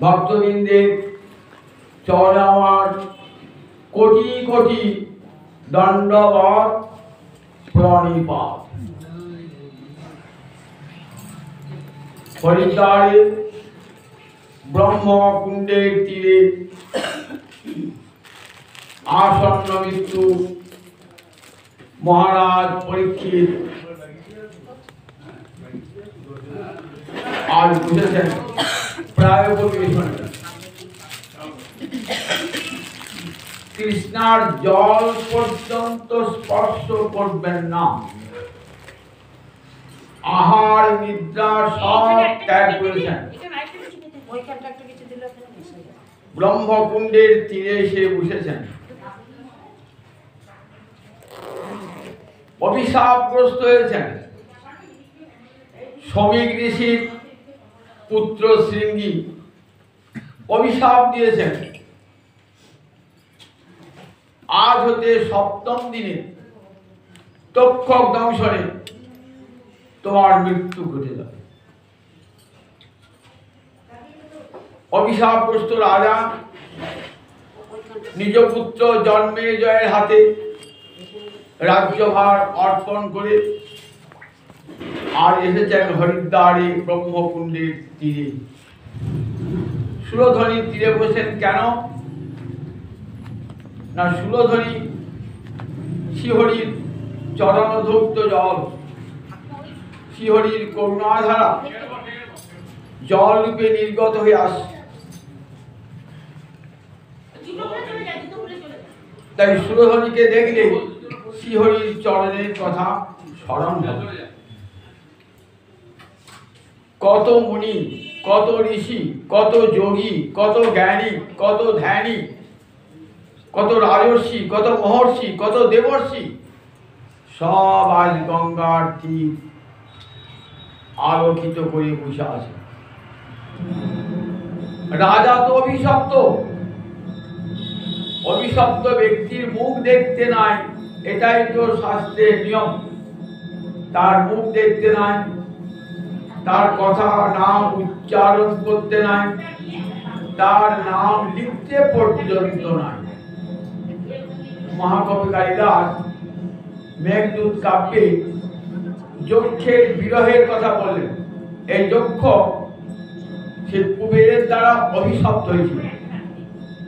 ভক্তবৃন্দের চরণে আমার কোটি কোটি দণ্ডবত প্রণিপাত। হরিদ্বারের ব্রহ্মকুণ্ডের তীরে আসন্ন মৃত্যু মহারাজ পরীক্ষিত আজ বুঝেছেন প্রায় পরিবেশনে কৃষ্ণার জল পর্যন্ত স্পর্শ করবেন না, আহার নিদ্রা সব ত্যাগ করেছেন। ব্রহ্মকুণ্ডের তীরে এসে বসেছেন। অভিশাপগ্রস্ত হয়েছেন। শ্রমিক ঋষির পুত্র শৃঙ্গী অভিশাপ দিয়েছেন, আজ হতে সপ্তম দিনে তক্ষক দংশনে তোমার মৃত্যু ঘটে যাবে। অভিশাপগ্রস্ত রাজা নিজ পুত্র জন্মেজয়ের হাতে রাজ্যভার অর্পণ করে আর এসেছেন হরিদ্বারে ব্রহ্মকুণ্ডের তীরে। সুরধ্বনির তীরে বসেন কেন না, সুরধ্বনি শ্রীহরির চরণধৌত জল, শ্রীহরির করুণাধারা জল রূপে নির্গত হয়ে আসে। তাই সুরধ্বনিকে দেখলে শ্রীহরির চরণের কথা স্মরণ হবে। কত মুনি, কত ঋষি, কত যোগী, কত জ্ঞানী, কত ধ্যানী, কত রাজর্ষি, কত মহর্ষি, কত দেবর্ষি সব আজ গঙ্গার তীর আলোকিত করে বসে আছে। রাজা তো অভিশপ্ত, অভিশপ্ত ব্যক্তির মুখ দেখতে নাই, এটাই তো শাস্ত্রের নিয়ম। তার মুখ দেখতে নাই, তার কথা নাম উচ্চারণ করতে নাই, তার নাম লিখতে পর্যন্ত নাই। মহাকবি কালিদাস মেঘদূত কাব্যে যক্ষের বিরহের কথা বললেন। এই যক্ষ সে কুবেরের দ্বারা অভিশপ্ত হয়েছিল,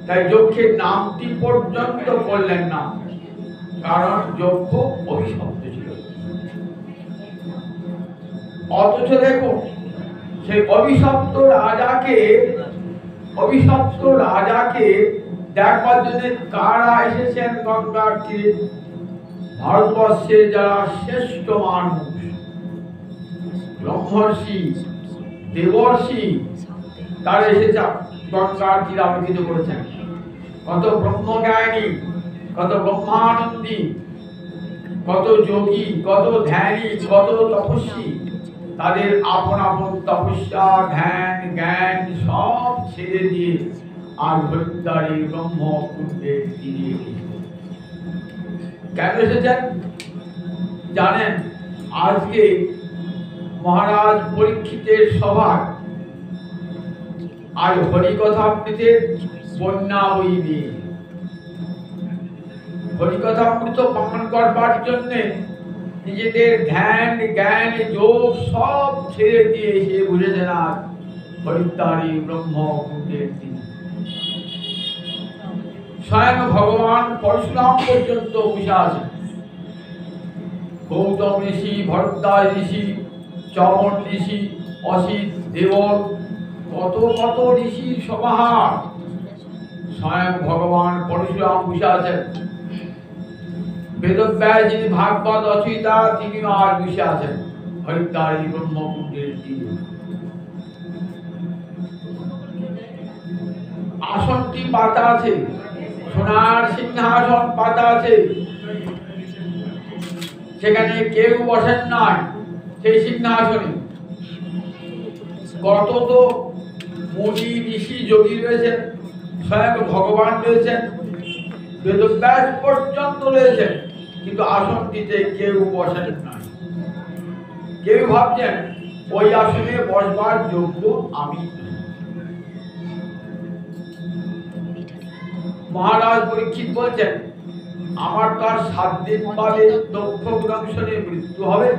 তাই যক্ষের নামটি পর্যন্ত করলেন না, কারণ যক্ষ অভিশপ্ত ছিল। অথচ দেখুন সেই অভিশপ্ত রাজাকে দেখবার জন্য কারা এসেছেন গঙ্গার তীরে? ভারতবর্ষের যারা শ্রেষ্ঠ মানুষ, ব্রহ্মর্ষি, দেবর্ষি, তারা এসেছে গঙ্গার তীরে আলোকিত করেছেন। কত ব্রহ্মজ্ঞানী, কত ব্রহ্মানন্দী, কত যোগী, কত ধ্যানী, কত তপস্বী, তাদের আপন আপন তপস্যা, ধ্যান, জ্ঞান সব ছেড়ে দিয়ে আর হরিদ্বারে ব্রহ্মকুণ্ডের তীরে কেন এসেছেন জানেন? আজকে মহারাজ পরীক্ষিতের সভায় আজ হরিকথামৃতের বন্যা বইবে। হরিকথামৃত পান করবার জন্যে নিজেদের ধ্যান, জ্ঞান, যোগ সব ছেড়ে দিয়ে এসে বুঝেছেন আজ হরিদ্বারে ব্রহ্মকুণ্ডের তীরে। স্বয়ং ভগবান পরশুরাম পর্যন্ত বসে আছেন। গৌতম ঋষি, ভরদ্বাজ ঋষি, চমন ঋষি, অসিত, দেবল, কত কত ঋষির সমাহার। স্বয়ং ভগবান পরশুরাম বসে আছেন। বেদব্যাস যিনি ভাগবত রচয়িতা, তিনি আজ বসে আছেন হরিদ্বারে ব্রহ্মকুণ্ডের তীরে। আসনটি পাতা আছে, সোনার সিংহাসন পাতা আছে, সেখানে কেউ বসেন নাই সেই সিংহাসনে। কত তো মুনি, ঋষি, যোগী রয়েছেন, স্বয়ং ভগবান রয়েছেন, বেদব্যাস পর্যন্ত রয়েছেন, কিন্তু আসনটিতে কেউ বসেন নাই। কেউ ভাবছেন ওই আসনে বসবার যোগ্য আমি। মহারাজ পরীক্ষিত বলছেন, আমার তো আর 7 দিন বাদে দক্ষ গুণাংশনের মৃত্যু হবে।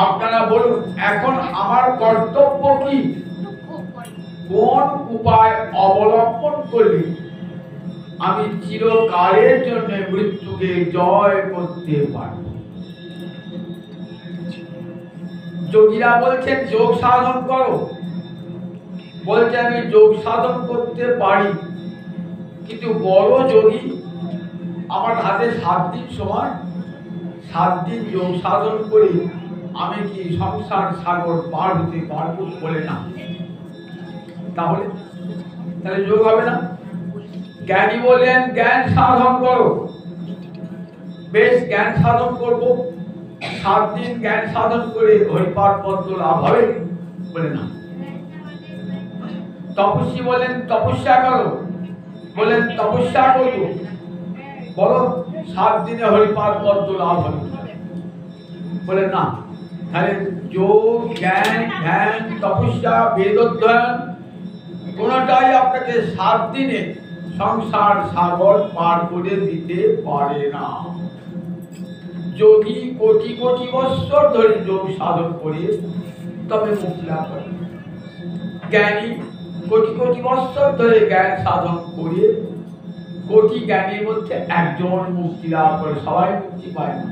আপনারা বলুন এখন আমার কর্তব্য কি? কোন উপায় অবলম্বন করলে আমি চিরকালের জন্য মৃত্যুকে জয় করতে পারব? যোগীরা বলছেন যোগ সাধন করো। বলছে আমি যোগ সাধন করতে পারি, কিন্তু বড় যোগী, আমার হাতে 7 দিন সময়, 7 দিন যোগ সাধন করে আমি কি সংসার সাগর পার হতে পারবো? বলে না। তাহলে যোগ হবে না। জ্ঞানী বললেন জ্ঞান সাধন করো। বেশ, জ্ঞান সাধন করব, 7 দিন জ্ঞান সাধন করে হরিপাদ পদ্ম লাভ হবে? বলে না। তপস্বী বলেন তপস্যা করো। বলেন তপস্যা করবো, বলো 7 দিনে হরিপাদ পদ্ম লাভ হবে? বলে না। তাহলে যোগ, জ্ঞান, ধ্যান, তপস্যা, বেদোধ্যয়ন কোনটাই আপনাকে 7 দিনে সংসার সাগর পার করে দিতে পারে না। যোগী কোটি কোটি বৎসর ধরে যোগ সাধন করে তবে মুক্তি লাভ করে। জ্ঞানী কোটি কোটি বৎসর ধরে জ্ঞান সাধন করে কোটি জ্ঞানীর মধ্যে একজন মুক্তি লাভ করে, সবাই মুক্তি পায় না।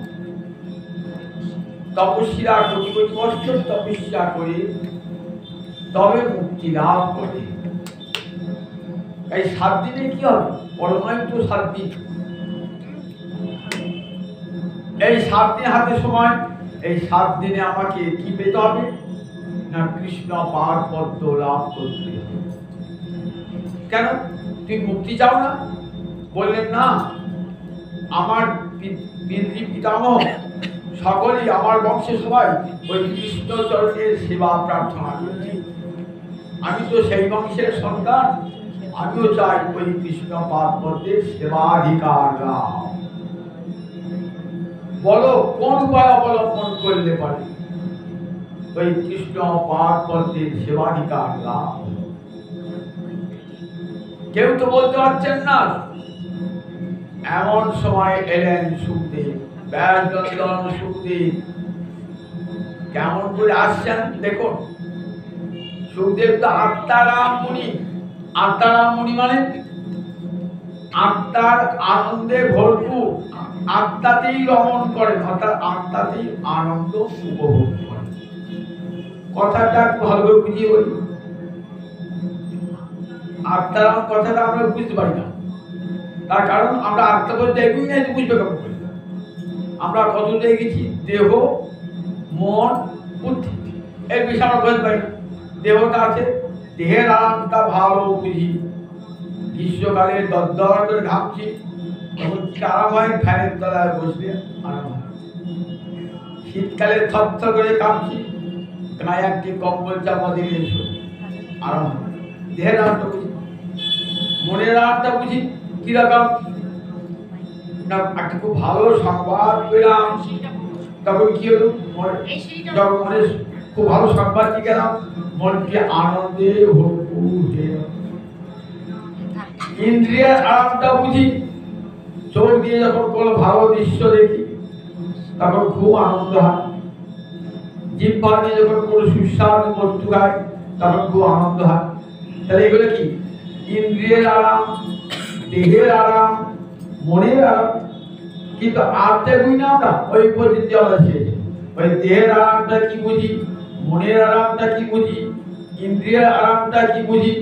তপস্বীরা কোটি কোটি বৎসর তপস্যা করে তবে মুক্তি লাভ করে। এই 7 দিনে কি হবে? পরমায়ু তো 7 দিন। এই 7 দিন হাতে সময়, এই 7 দিনে আমাকে কি পেতে হবে? না কৃষ্ণ পাদ পদ্ম লাভ করতে হবে। কেন তুই মুক্তি চাও না? বললেন না, আমার পিতৃ পিতামহ সকলেই, আমার বংশে সবাই ওই কৃষ্ণ চরণের সেবা প্রার্থনা করেছি। আমি তো সেই বংশের সন্তান, আমিও চাই ওই কৃষ্ণ পাদ পদ্মের সেবাধিকার লাভ। বলো কোন উপায় অবলম্বন করলে পারে ওই কৃষ্ণ পাদ পদ্মের সেবাধিকার লাভ? কেউ তো বলতে পারছেন না। এমন সময় এলেন সুখদেব, ব্যাসনন্দন সুখদেব। কেমন করে আসছেন দেখুন। সুখদেব তো আত্মারাম মুনি। আত্মারাম মুনি মানে আত্মার আনন্দে ভরপুর, আত্মাতেই রমণ করেন, অর্থাৎ আত্মাতেই আনন্দ উপভোগ করেন। কথাটা একটু ভালো করে বুঝিয়ে বলি। আত্মারাম কথাটা আমরা বুঝতে পারি না, তার কারণ আমরা আত্মা বলতে এগুই নাই, বুঝবে কেমন করে? আমরা কত দেখেছি দেহ, মন, বুদ্ধি, এর বিষয়ে আমরা বুঝতে পারি না। দেহটা আছে, দেহের আরামটা ভালো বুঝি। গ্রীষ্মকালে দরদর করে ঘামছি, তখন কি আরাম হয়? ফ্যানের তলায় বসলে আরাম হয়। শীতকালে থরথর করে কাঁপছি, গায়ে একটি কম্বল চাপা দিয়ে এসো, আরাম হয়। দেহের আরামটা বুঝি। মনের আরামটা বুঝি কিরকম? না একটা খুব ভালো সংবাদ পেলাম, তখন কি হলো? যখন মনে খুব ভালো সংবাদ কি গেলাম, মনকে আনন্দে ভরপুর হয়ে গেল। ইন্দ্রিয়ের আরামটা বুঝি, চোখ দিয়ে যখন কোনো ভালো দৃশ্য দেখি তখন খুব আনন্দ হয়। জিহ্বা দিয়ে যখন কোনো সুস্বাদু বস্তু খাই তখন খুব আনন্দ হয়। তাহলে এগুলো কি? ইন্দ্রিয়ের আরাম, দেহের আরাম, মনের আরাম। কিন্তু আত্মা বুঝি না আমরা, ওই পর্যন্ত আমরা শেষ। ওই দেহের আরামটা কি বুঝি, মনের আরামটা কি বুঝি, ইন্দ্রিয়ের আরামটা কি বুঝি,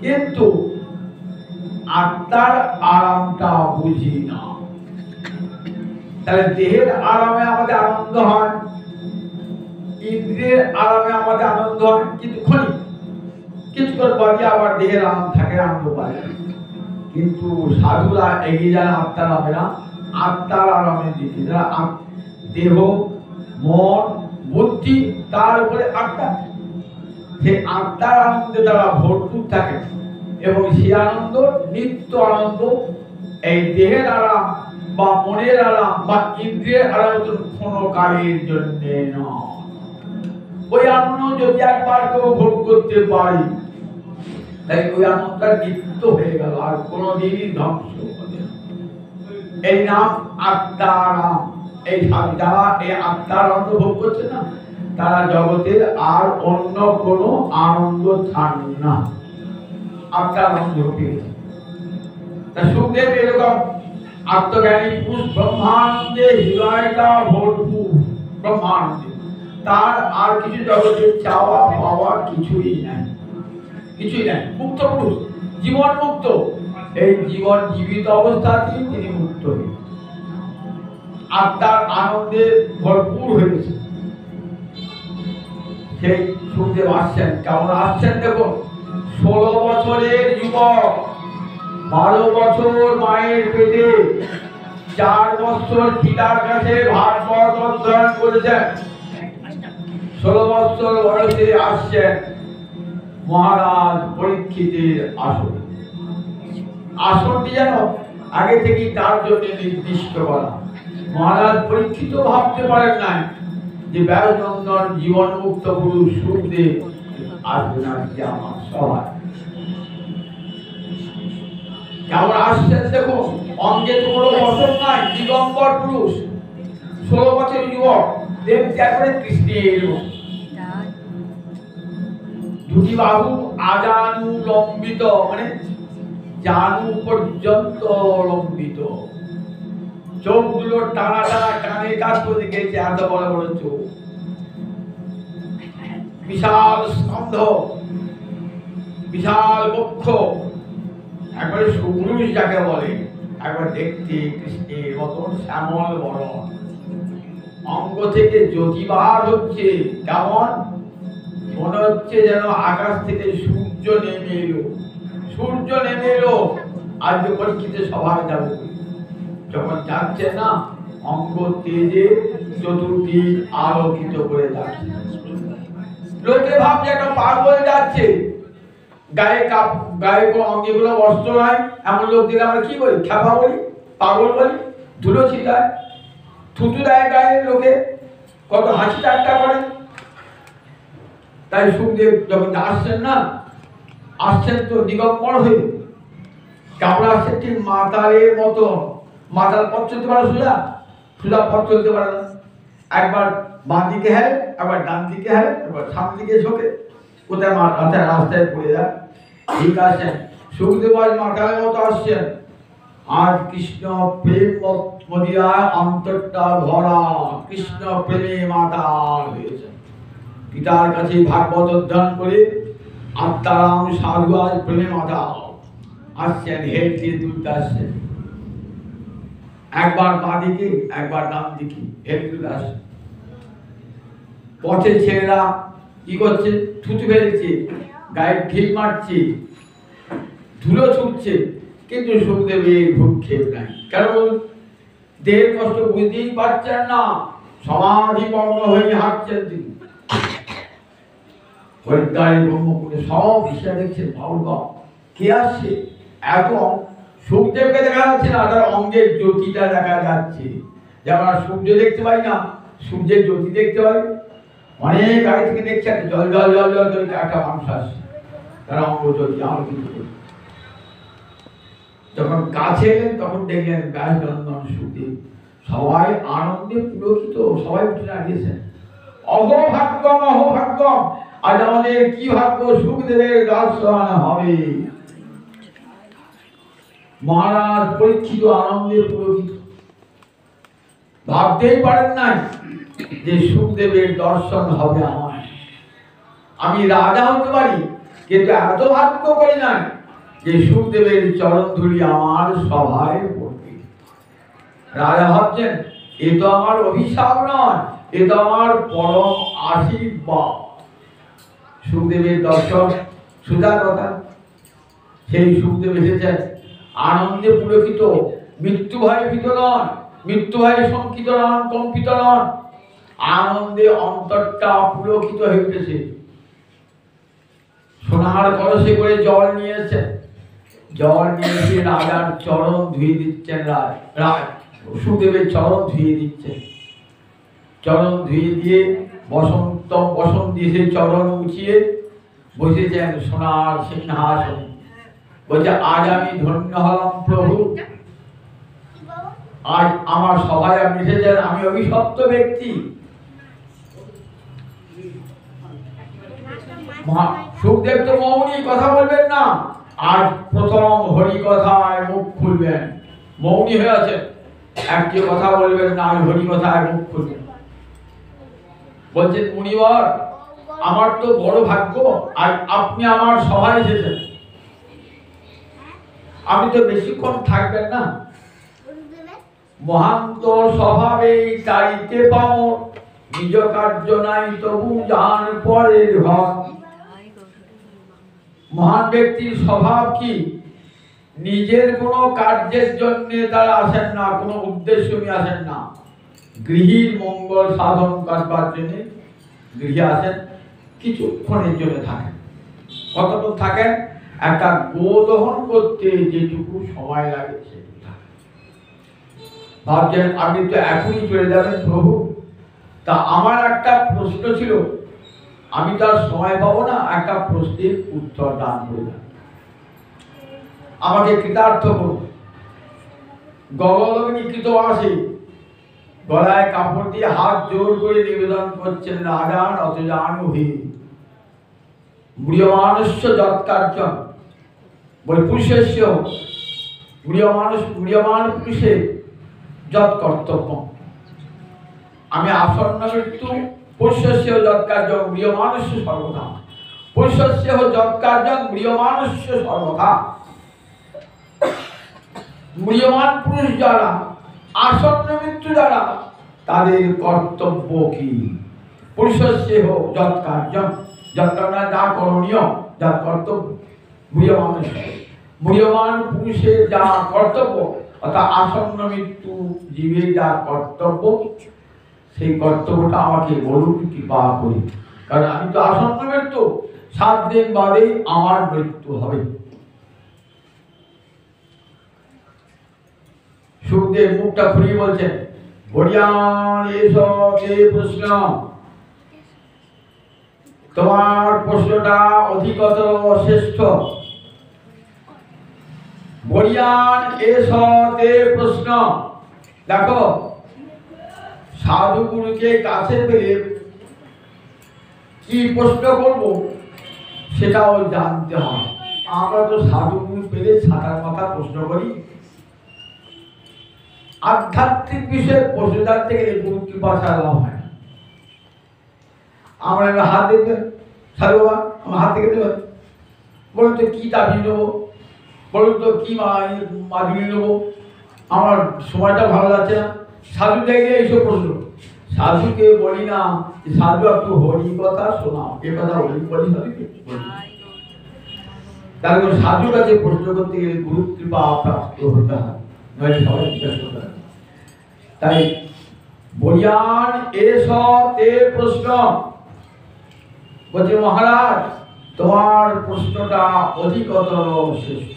কিন্তু আত্মার আরামটা বুঝি না। তাহলে দেহের আরামে আমাদের আনন্দ হয়, ইন্দ্রিয়ের আরামে আমাদের আনন্দ হয়, কিন্তু ক্ষণিক, কিছুক্ষণ পরে আবার দেহের আরাম থাকে, আনন্দ পায়। কিন্তু সাধুরা এগিয়ে যান আত্মার আরামে না, আত্মার আরামের দিকে। যারা দেহ, মন, বুদ্ধি, তার উপরে আত্মা, সে আত্মার আনন্দে তারা ভরপুর থাকে এবং সেই আনন্দ নিত্য আনন্দ। এই দেহের আরাম বা মনের আরাম বা ইন্দ্রিয়ের আরাম কোনো কালের জন্য নয়। ওই আনন্দ যদি একবার কেউ ভোগ করতে পারি তাই ওই আনন্দটা নিত্য হয়ে গেল, আর কোনোদিনই ধ্বংস হবে না। এই নাম আত্মারাম। এই যারা এই আত্মার আনন্দ ভোগ করছে না, তারা জগতের আর অন্য কোনো আনন্দ চান না, আত্মার আনন্দ পেয়েছে। তা সুখদেব এরকম আত্মজ্ঞানী পুরুষ, ব্রহ্মানন্দে হৃদয়টা ভরপুর, ব্রহ্মানন্দে। তার আর কিছু জগতের চাওয়া পাওয়া কিছুই নাই, কিছুই নাই। মুক্ত পুরুষ, জীবন মুক্ত। এই জীবন জীবিত অবস্থাতেই তিনি মুক্ত হয়েছেন, আত্মার আনন্দে ভরপুর হয়েছে। সেই সুখদেব আসছেন, কেমন আসছেন দেখুন। 16 বছরের যুবক, 12 বছর মায়ের পেটে, 4 বছর পিতার কাছে ভাগবত অধ্যয়ন করেছেন, 16 বছর বয়সে আসছেন মহারাজ পরীক্ষিতের আসনে। আসনটি যেন আগে থেকেই তার জন্য নির্দিষ্ট করা। মহারাজ পরীক্ষিত ভাবতে পারেন নাই যে ব্যাসনন্দন জীবন মুক্ত পুরুষ সুখদেব আসবেন আজকে আমার সভায়। কেমন আসছেন দেখো, অঙ্গে তো কোনো বসন নাই, দিগম্বর পুরুষ, 16 বছর যুবক, দেব ত্যাগ করে কৃষ্ণের দুটি বাহু আজানু লম্বিত, মানে জানু পর্যন্ত লম্বিত, চোখগুলো টানা টানা কানে কাজ করে গেছে, এত বড় বড় চোখ, বিশাল স্কন্ধ, বিশাল বক্ষ, একবারে সুপুরুষ যাকে বলে, একবার দেখতে কৃষ্ণের মতন শ্যামল বরণ, অঙ্গ থেকে জ্যোতিবার হচ্ছে, কেমন মনে হচ্ছে যেন আকাশ থেকে সূর্য নেমে এলো, সূর্য নেমে এলো। আজ পরীক্ষিতে সভায় যাবে, যখন যাচ্ছে না অঙ্গ তেজে চতুর্দিক আলোকিত করে যাচ্ছে, লোকে ভাবছে একটা পাগল যাচ্ছে, গায়ে গায়ে কোনো অঙ্গে গুলো বস্ত্র নাই, এমন লোক দিলে আমরা কি বলি, খ্যাপা বলি, পাগল বলি, ধুলো ছিটায়, থুতু দেয় গায়ে, লোকে কত হাসি ঠাট্টা করে। তাই সুখদেব যখন আসছেন না, আসছেন তো দিগম্বর হয়ে, কেমন আসছেন ঠিক মাতালের মতো। মাতাল পথ চলতে পারে সোজা, সোজা পথ চলতে পারে না, একবার বাঁ দিকে হ্যাঁ, একবার ডান দিকে হ্যাঁ, একবার সামনে দিকে ঝোঁকে, কোথায় মাথায় রাস্তায় পড়ে যায়। ঠিক আসছেন সুখদেব, আজ মাতালের মতো আসছেন। আজ কৃষ্ণ প্রেম মদিরায় অন্তরটা ভরা, কৃষ্ণ প্রেমে মাতাল হয়েছে। পিতার কাছে ভাগবত অধ্যয়ন করে আত্মারাম সাধু আজ প্রেমে মাতাল আসছেন, হেড দিয়ে তুলতে আসছেন, একবার বাঁ দিকে একবার ডান দিকে হেড তুলে আসছেন। পথে ছেলেরা কি করছে, থুতু ফেলছে, গায়ে ঢিল মারছে, ধুলো ছুটছে, কিন্তু সুখদেবের ভ্রুক্ষেপ নাই। কেন দেহের কষ্ট বুঝতেই পারছেন না, সমাধিভঙ্গ হয়ে হাঁটছেন তিনি। হরিদ্বারে ব্রহ্মপুরে সব বিষয় দেখছেন, বাবা কে আসছে, এত সুখদেবকে দেখা যাচ্ছে না, তার অঙ্গের জ্যোতিটা দেখা যাচ্ছে। যেমন সূর্য দেখতে পাই না, সূর্যের জ্যোতি দেখতে পাই, অনেক আগে থেকে দেখছে জল জল জল জল করে একটা মানুষ আসছে, তারা অঙ্গ জ্যোতি আলোকিত করে। যখন কাছে এলেন তখন দেখলেন ব্যাসনন্দন সুখদেব, সবাই আনন্দে পুলকিত, সবাই উঠে দাঁড়িয়েছেন। অহোভাগ্যম অহোভাগ্যম, আজ আমাদের কি ভাগ্য, সুখদেবের দর্শন হবে। মহারাজ পরীক্ষিত আনন্দে পুলকিত, ভাবতেই পারেন নাই যে সুখদেবের দর্শন হবে আমার। আমি রাজা হতে পারি, কিন্তু এত ভাগ্য করি নাই যে সুখদেবের চরণ ধুলি আমার সভায় পড়বে। রাজা ভাবছেন এ তো আমার অভিশাপ নয়, এ তো আমার পরম আশীর্বাদ। সুখদেবের দর্শন সুধা কথা। সেই সুখদেব এসেছেন আনন্দে পুলকিত, মৃত্যু ভয়ে ভীত নন, মৃত্যু ভয়ে শঙ্কিত নন, কম্পিত নন, আনন্দে অন্তরটা পুলকিত হয়ে উঠেছে। সোনার কলসে করে জল নিয়েছেন, জল নিয়ে এসে রাজার চরণ ধুয়ে দিচ্ছেন। সুখদেবের চরণ ধুয়ে দিচ্ছেন, চরণ ধুয়ে দিয়ে বসন্ত দিয়ে সেই চরণ উঠিয়ে বসেছেন সোনার সিংহাসন। বলছে আজ আমি ধন্য হলাম প্রভু, আজ আমার সভায় আপনি এসেছেন, আমি অভিশপ্ত ব্যক্তি। সুখদেব তো মৌনী, কথা বলবেন না, আজ প্রথম হরি কথায় মুখ খুলবেন। মৌনী হয়ে আছেন, একটি কথা বলবেন না, হরি কথায় মুখ খুলবেন। বলছেন মুনিবর, আমার তো বড় ভাগ্য আর আপনি আমার সভায় এসেছেন, আপনি তো বেশিক্ষণ থাকবেন না। মহান্ত স্বভাবে চাইতে পাও, নিজ কার্য নাই তবু জান পরের ঘর। মহান ব্যক্তির স্বভাব কি? নিজের কোনো কার্যের জন্য তারা আসেন না, কোনো উদ্দেশ্য নিয়ে আসেন না। গৃহীর মঙ্গল সাধন করবার জন্য গৃহে আসেন, কিছুক্ষণের জন্য থাকেন। কতক্ষণ থাকেন? একটা গোদহন করতে যেটুকু সময় লাগে সেটুকু থাকেন। ভাবছেন আপনি তো এখনই চলে যাবেন প্রভু, তা আমার একটা প্রশ্ন ছিল, আমি তো আর সময় পাবো না, একটা প্রশ্নের উত্তর দান করবেন, আমাকে কৃতার্থ করুন। গগলগ্নি কৃত আসে, গলায় কাপড় দিয়ে হাত জোর করে নিবেদন করছেন, রাজান অত জানুহি মূঢ়মানস্য যৎকার্যং, বলে পুরুষস্য মূঢ়মান পুরুষের যৎ কর্তব্য। আমি আসন্ন মৃত্যু, পুরুষস্য যৎকার্যং মূঢ়মানস্য সর্বদা, পুরুষস্য যৎকার্যং মূঢ়মানস্য সর্বদা। মূঢ়মান পুরুষ যারা, আসন্ন মৃত্যু যারা, তাদের কর্তব্য কি? পুরুষস্য যৎকার্যং, যৎকার্য যা করণীয়, যা কর্তব্য, মূঢ়মান পুরুষের যা কর্তব্য, অর্থাৎ আসন্ন মৃত্যু জীবের যা কর্তব্য, সেই কর্তব্যটা আমাকে বলুন কৃপা করি, কারণ আমি তো আসন্ন মৃত্যু, 7 দিন বাদেই আমার মৃত্যু হবে। সুখদেব মুখটা খুলিয়ে বলছেন, বড়িয়ান এসব প্রশ্ন, তোমার প্রশ্নটা অধিকতর শ্রেষ্ঠ। বড়িয়ান এসব প্রশ্ন, দেখো সাধু গুরুকে কাছে পেলে কি প্রশ্ন করব সেটাও জানতে হয়। আমরা তো সাধু গুরু পেলে ছাতার মাথা প্রশ্ন করি, আধ্যাত্মিক বিষয়ে প্রশ্ন জানতে গেলে গুরু কৃপা ছাড়া লাভ হয় না। আমরা হাত দেখবেন, সাধু বাবা আমার হাত থেকে দেবেন, বলুন তো কি দাবি নেবো, বলুন তো কি মাদুলি নেবো, আমার সময়টা ভালো লাগছে না। সাধু দেখলে এইসব প্রশ্ন, সাধুকে বলি না সাধু একটু হরি কথা শোনাও, এ কথা বলি সাধুকে বলি। তারপর সাধুর কাছে প্রশ্ন করতে গেলে গুরু কৃপা প্রাপ্ত হতে হয়, নইলে সবাই জিজ্ঞাসা করতে হয়। তাই বলিয়ান এসব প্রশ্ন, বলছে মহারাজ তোমার প্রশ্নটা অধিকতর শ্রেষ্ঠ।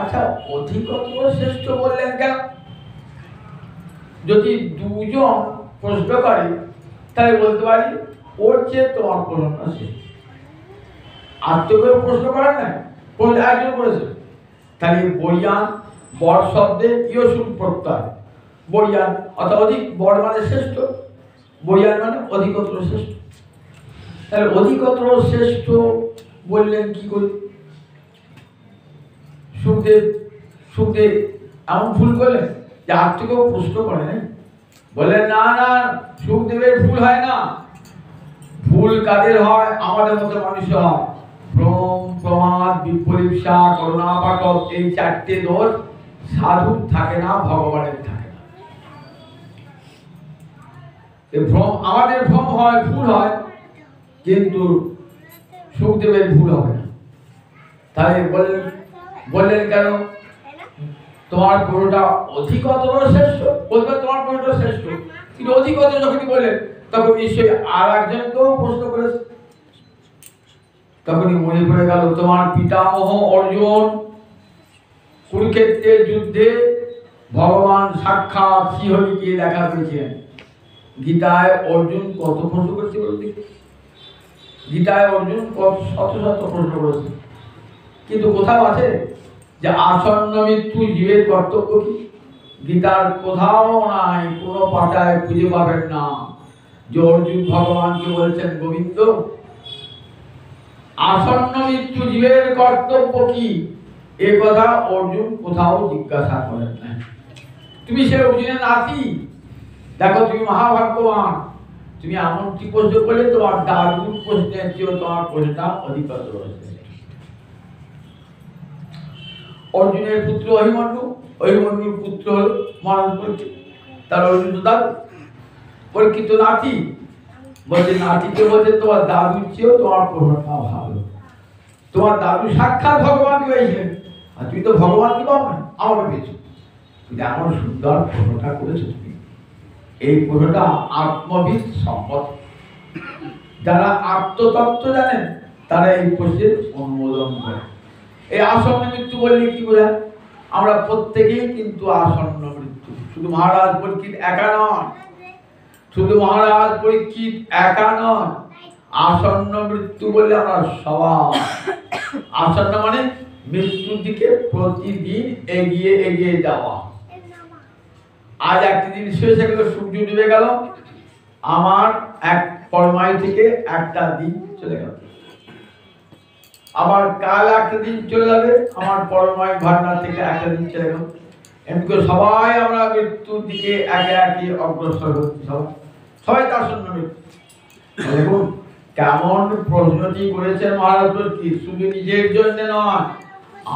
আচ্ছা অধিকতর শ্রেষ্ঠ বললেন কেন? যদি দুজন প্রশ্ন করে তাহলে বলতে পারি ওর চেয়ে তোমার প্রশ্নটা শ্রেষ্ঠ। আর তো কেউ প্রশ্ন করেন না, বলতে একজন করেছে, তাহলে বরিয়ান বর শব্দে ইয়সুন প্রত্যয়, বরিয়ান অর্থাৎ অধিক, বর মানে শ্রেষ্ঠ, বরিয়ান মানে অধিকতর শ্রেষ্ঠ। তাহলে অধিকতর শ্রেষ্ঠ বললেন কি করে? সুখদেব এমন ভুল করলেন যে আর তো কেউ প্রশ্ন করে না, বললেন না না সুখদেবের ভুল হয় না, ভুল কাদের হয়? আমাদের মতো মানুষ হয়। ভ্রম, প্রমাদ, বিপরীপসা, করুণা পাটক, এই 4টে দোষ সাধুর থাকে না, ভগবানের থাকে না। এই ভ্রম, আমাদের ভ্রম হয়, ভুল হয়, কিন্তু সুখদেবের ভুল হবে না। তাই বললেন কেন তোমার পুরোটা অধিকতর শ্রেষ্ঠ? বলবে তোমার পুরোটা শ্রেষ্ঠ, কিন্তু অধিকতর যখনই বললেন তখন নিশ্চয়ই আর একজনকেও প্রশ্ন করেছে। তখনই মনে পড়ে গেল তোমার পিতামহ অর্জুন কুরুক্ষেত্রের যুদ্ধে ভগবান সাক্ষাৎ শ্রীহরিকে দেখা পেয়েছেন। গীতায় অর্জুন কত প্রশ্ন করছে বলতে, গীতায় অর্জুন শত শত প্রশ্ন করেছে, কিন্তু কোথাও আছে যে আসন্ন মৃত্যু জীবের কর্তব্য কি? গীতার কোথাও নাই, কোনো পাতায় খুঁজে পাবেন না যে অর্জুন ভগবানকে বলেছেন, গোবিন্দ আসন্ন মৃত্যু জীবের কর্তব্য কি? এ কথা অর্জুন কোথাও জিজ্ঞাসা করেন না। তুমি সে অর্জুনের নাতি, দেখো তুমি মহাভাগ্যবান, তুমি এমনটি প্রশ্ন করলে তোমার দাদুর প্রশ্নের চেয়েও তোমার প্রশ্নটা অধিকতর রয়েছে। অর্জুনের পুত্র অভিমন্যু, অভিমন্যুর পুত্র হল মহারাজ পরীক্ষিত, তার অর্জুন দাদু, পরীক্ষিত নাতি, বলছে নাতিকে বলছে তোমার দাদুর চেয়েও তোমার প্রশ্নটা ভালো, তোমার দাদু সাক্ষাৎ ভগবানকে পেয়েছেন, আর তুমি তো ভগবানকে পাও না, আমাকে পেয়েছো। কিন্তু এমন সুন্দর প্রশ্নটা করেছো তুমি, এই প্রশ্নটা আত্মবিদ সম্পদ। যারা আত্মতত্ত্ব জানেন তারা এই প্রশ্নের অনুমোদন করে। এই আসন্ন মৃত্যু বললে কি বোঝায়? আমরা প্রত্যেকেই কিন্তু আসন্ন মৃত্যু, শুধু মহারাজ পরীক্ষিত একা নয়, শুধু মহারাজ পরীক্ষিত একা নয়, আসন্ন মৃত্যু বললে আমরা সবাই। আসন্ন মানে মৃত্যুর দিকে প্রতিদিন এগিয়ে এগিয়ে যাওয়া। আজ একটি দিন শেষ হয়ে গেল, সূর্য ডুবে গেল, আমার এক পরমায়ু থেকে একটা দিন চলে গেল, আবার কাল একটা দিন চলে যাবে, আমার পরমায়ু ভান্ডার থেকে একটা দিন চলে গেল। এমনি সবাই আমরা মৃত্যুর দিকে একে একে অগ্রসর হচ্ছি, সবাই তার আসন্ন মৃত্যু। দেখুন কেমন প্রশ্নটি করেছেন মহারাজ, কি শুধু নিজের জন্য নয়,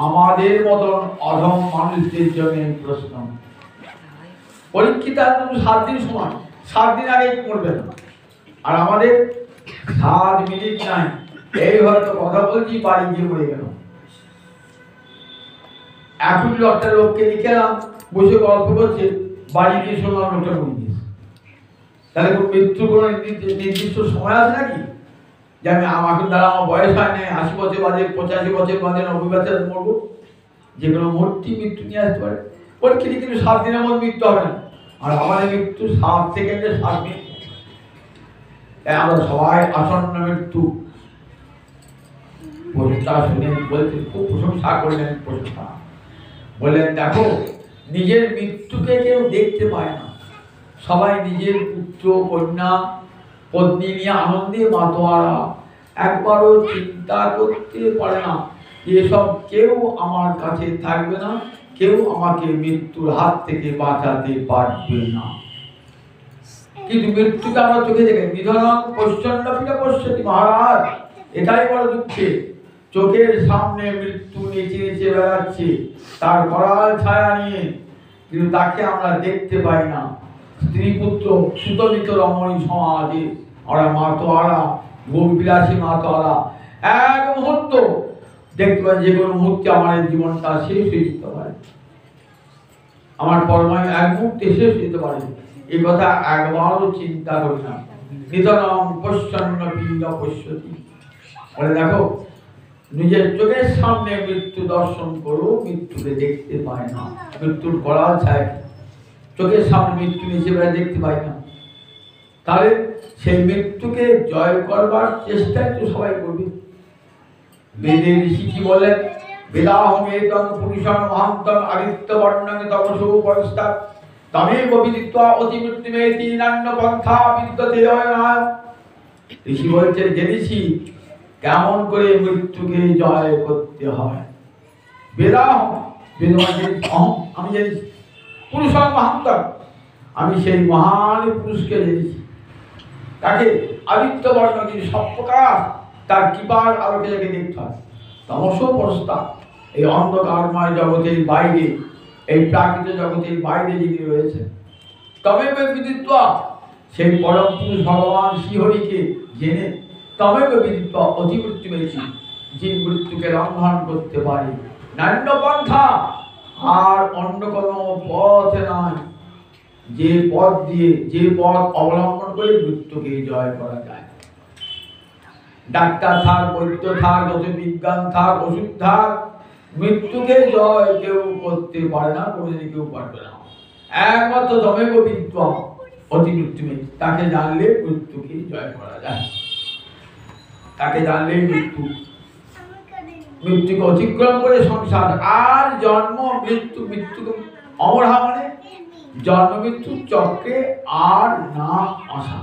আমাদের মতন অধম মানুষদের জন্য প্রশ্ন। পরীক্ষিত 7 দিন সময়, 7 দিন আগে মরবে না, আর আমাদের 7 মিনিট নাই, এই হয়তো কথা বলছি বাড়ি গিয়ে মরে গেল। এখন একটা লোককে লিখেলাম, বসে গল্প করছে, বাড়ি গিয়ে শুনলাম লোকটা মরে গিয়েছে। তাহলে মৃত্যুর কোনো নির্দিষ্ট সময় আছে নাকি? যে আমি আমাকে দ্বারা আমার বয়স হয় না, 80 বছর বাদে, 85 বছর বাদে, 90 বছর মরবো। যে কোনো মুহূর্তে মৃত্যু নিয়ে আসতে পারে। পরীক্ষিত কিন্তু 7 দিনের মধ্যে মৃত্যু হবে না, আর আমাদের মৃত্যু 7 সেকেন্ডে 7 মিনিট। আমরা সবাই আসন্ন মৃত্যু প্রশ্নটা শুনে বলতে খুব প্রশংসা করলেন। প্রশ্নটা বললেন, দেখো নিজের মৃত্যুকে কেউ দেখতে পায় না, সবাই নিজের পুত্র কন্যা পত্নী নিয়ে আনন্দে মাতোয়ারা, একবারও চিন্তা করতে পারে না এসব কেউ আমার কাছে থাকবে না, কেউ আমাকে মৃত্যুর হাত থেকে বাঁচাতে পারবে না। কিন্তু মৃত্যুকে আমরা চোখে দেখে নিধনং প্রচন্ড পিতা পশ্যতি মহারাজ, এটাই বড় দুঃখের। চোখের সামনে মৃত্যু নেচে নেচে বেড়াচ্ছে তার করাল ছায়া নিয়ে, কিন্তু তাকে আমরা দেখতে পাই না। স্ত্রী পুত্র সুতমিত রমণী সমাজে আমরা মাতোয়ারা, ভোগ বিলাসী মাতোয়ারা, এক মুহূর্ত দেখতে পাই, যে কোনো মুহূর্তে আমার জীবনটা শেষ হয়ে যেতে পারে, আমার পরমায়ু এক মুহূর্তে শেষ হতে পারে। এই কথা একবারও চিন্তা করি না। নিধনং পশ্যন্ন পীড় পশ্যতি, বলে দেখো নিজের চোখের সামনে মৃত্যু দর্শন করো, মৃত্যুকে দেখতে পায় না। মৃত্যুর করাল ছায় চোখের সামনে মৃত্যু হিসেবে দেখতে পাই না, তাহলে সেই মৃত্যুকে জয় করবার চেষ্টা একটু সবাই করবে। বেদের ঋষি কি বলেন? বেদাহং এতং পুরুষং মহান্তং আদিত্য বর্ণং তমসো পরস্তাৎ তমেব বিদিত্বা অতি মৃত্যুমেতি নান্য পন্থা বিদ্যতে অয়নায়। ঋষি বলছেন, জেনেছি কেমন করে মৃত্যুকে জয় করতে হয়। বেদাহং, বেদ মানে আমি জেনেছি, পুরুষং মহান্তং, আমি সেই মহান পুরুষকে জেনেছি। তাকে আদিত্য বর্ণ, যিনি সব প্রকাশ তার কৃপার আলোকে যাকে দেখতে হয়। তমসো পরস্তাৎ, এই অন্ধকারময় জগতের বাইরে, এই প্রাকৃত জগতের বাইরে যিনি রয়েছেন। তমেব বিদিত্বা, সেই পরম পুরুষ ভগবান শ্রীহরিকে জেনে, তমেব বিদিত্বা অতি মৃত্যুমেতি, যে মৃত্যুকে লঙ্ঘন করতে পারে, নান্য পন্থা, আর অন্য কোনো পথ নাই, যে পথ দিয়ে, যে পথ অবলম্বন করে মৃত্যুকে জয় করা যায়। ডাক্তার থাক, বৈদ্য থাক, যত বিজ্ঞান থাক, ওষুধ থাক, মৃত্যুকে জয় কেউ করতে পারে না, কোনোদিন কেউ পারবে না। একমাত্র তমেব বিদিত্বা অতি মৃত্যুমেতি, তাকে জানলে মৃত্যুকে জয় করা যায়। তাকে জানলেই মৃত্যু। মৃত্যুকে অতিক্রম করে সংসার, আর জন্ম মৃত্যু, মৃত্যুকে অমর হওয়া মানে জন্ম মৃত্যু চক্রে আর না আসা।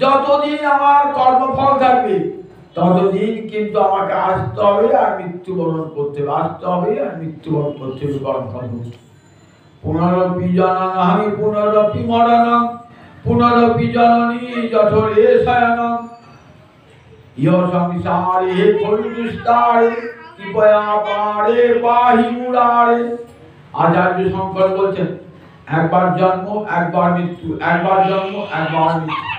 যতদিন আমার কর্মফল থাকবে ততদিন কিন্তু আমাকে আসতে হবে আর মৃত্যুবরণ করতে হবে, আসতে হবে আর মৃত্যুবরণ করতে হবে। কর্ম পুনরপি জননামি পুনরপি মরণম পুনরপি জননী জঠরে শয়নম ইহ সংসারে খলুস্তারে কৃপয়া পারে পাহি মুরারে। আচার্য শঙ্কর বলছেন, একবার জন্ম একবার মৃত্যু, একবার জন্ম একবার মৃত্যু।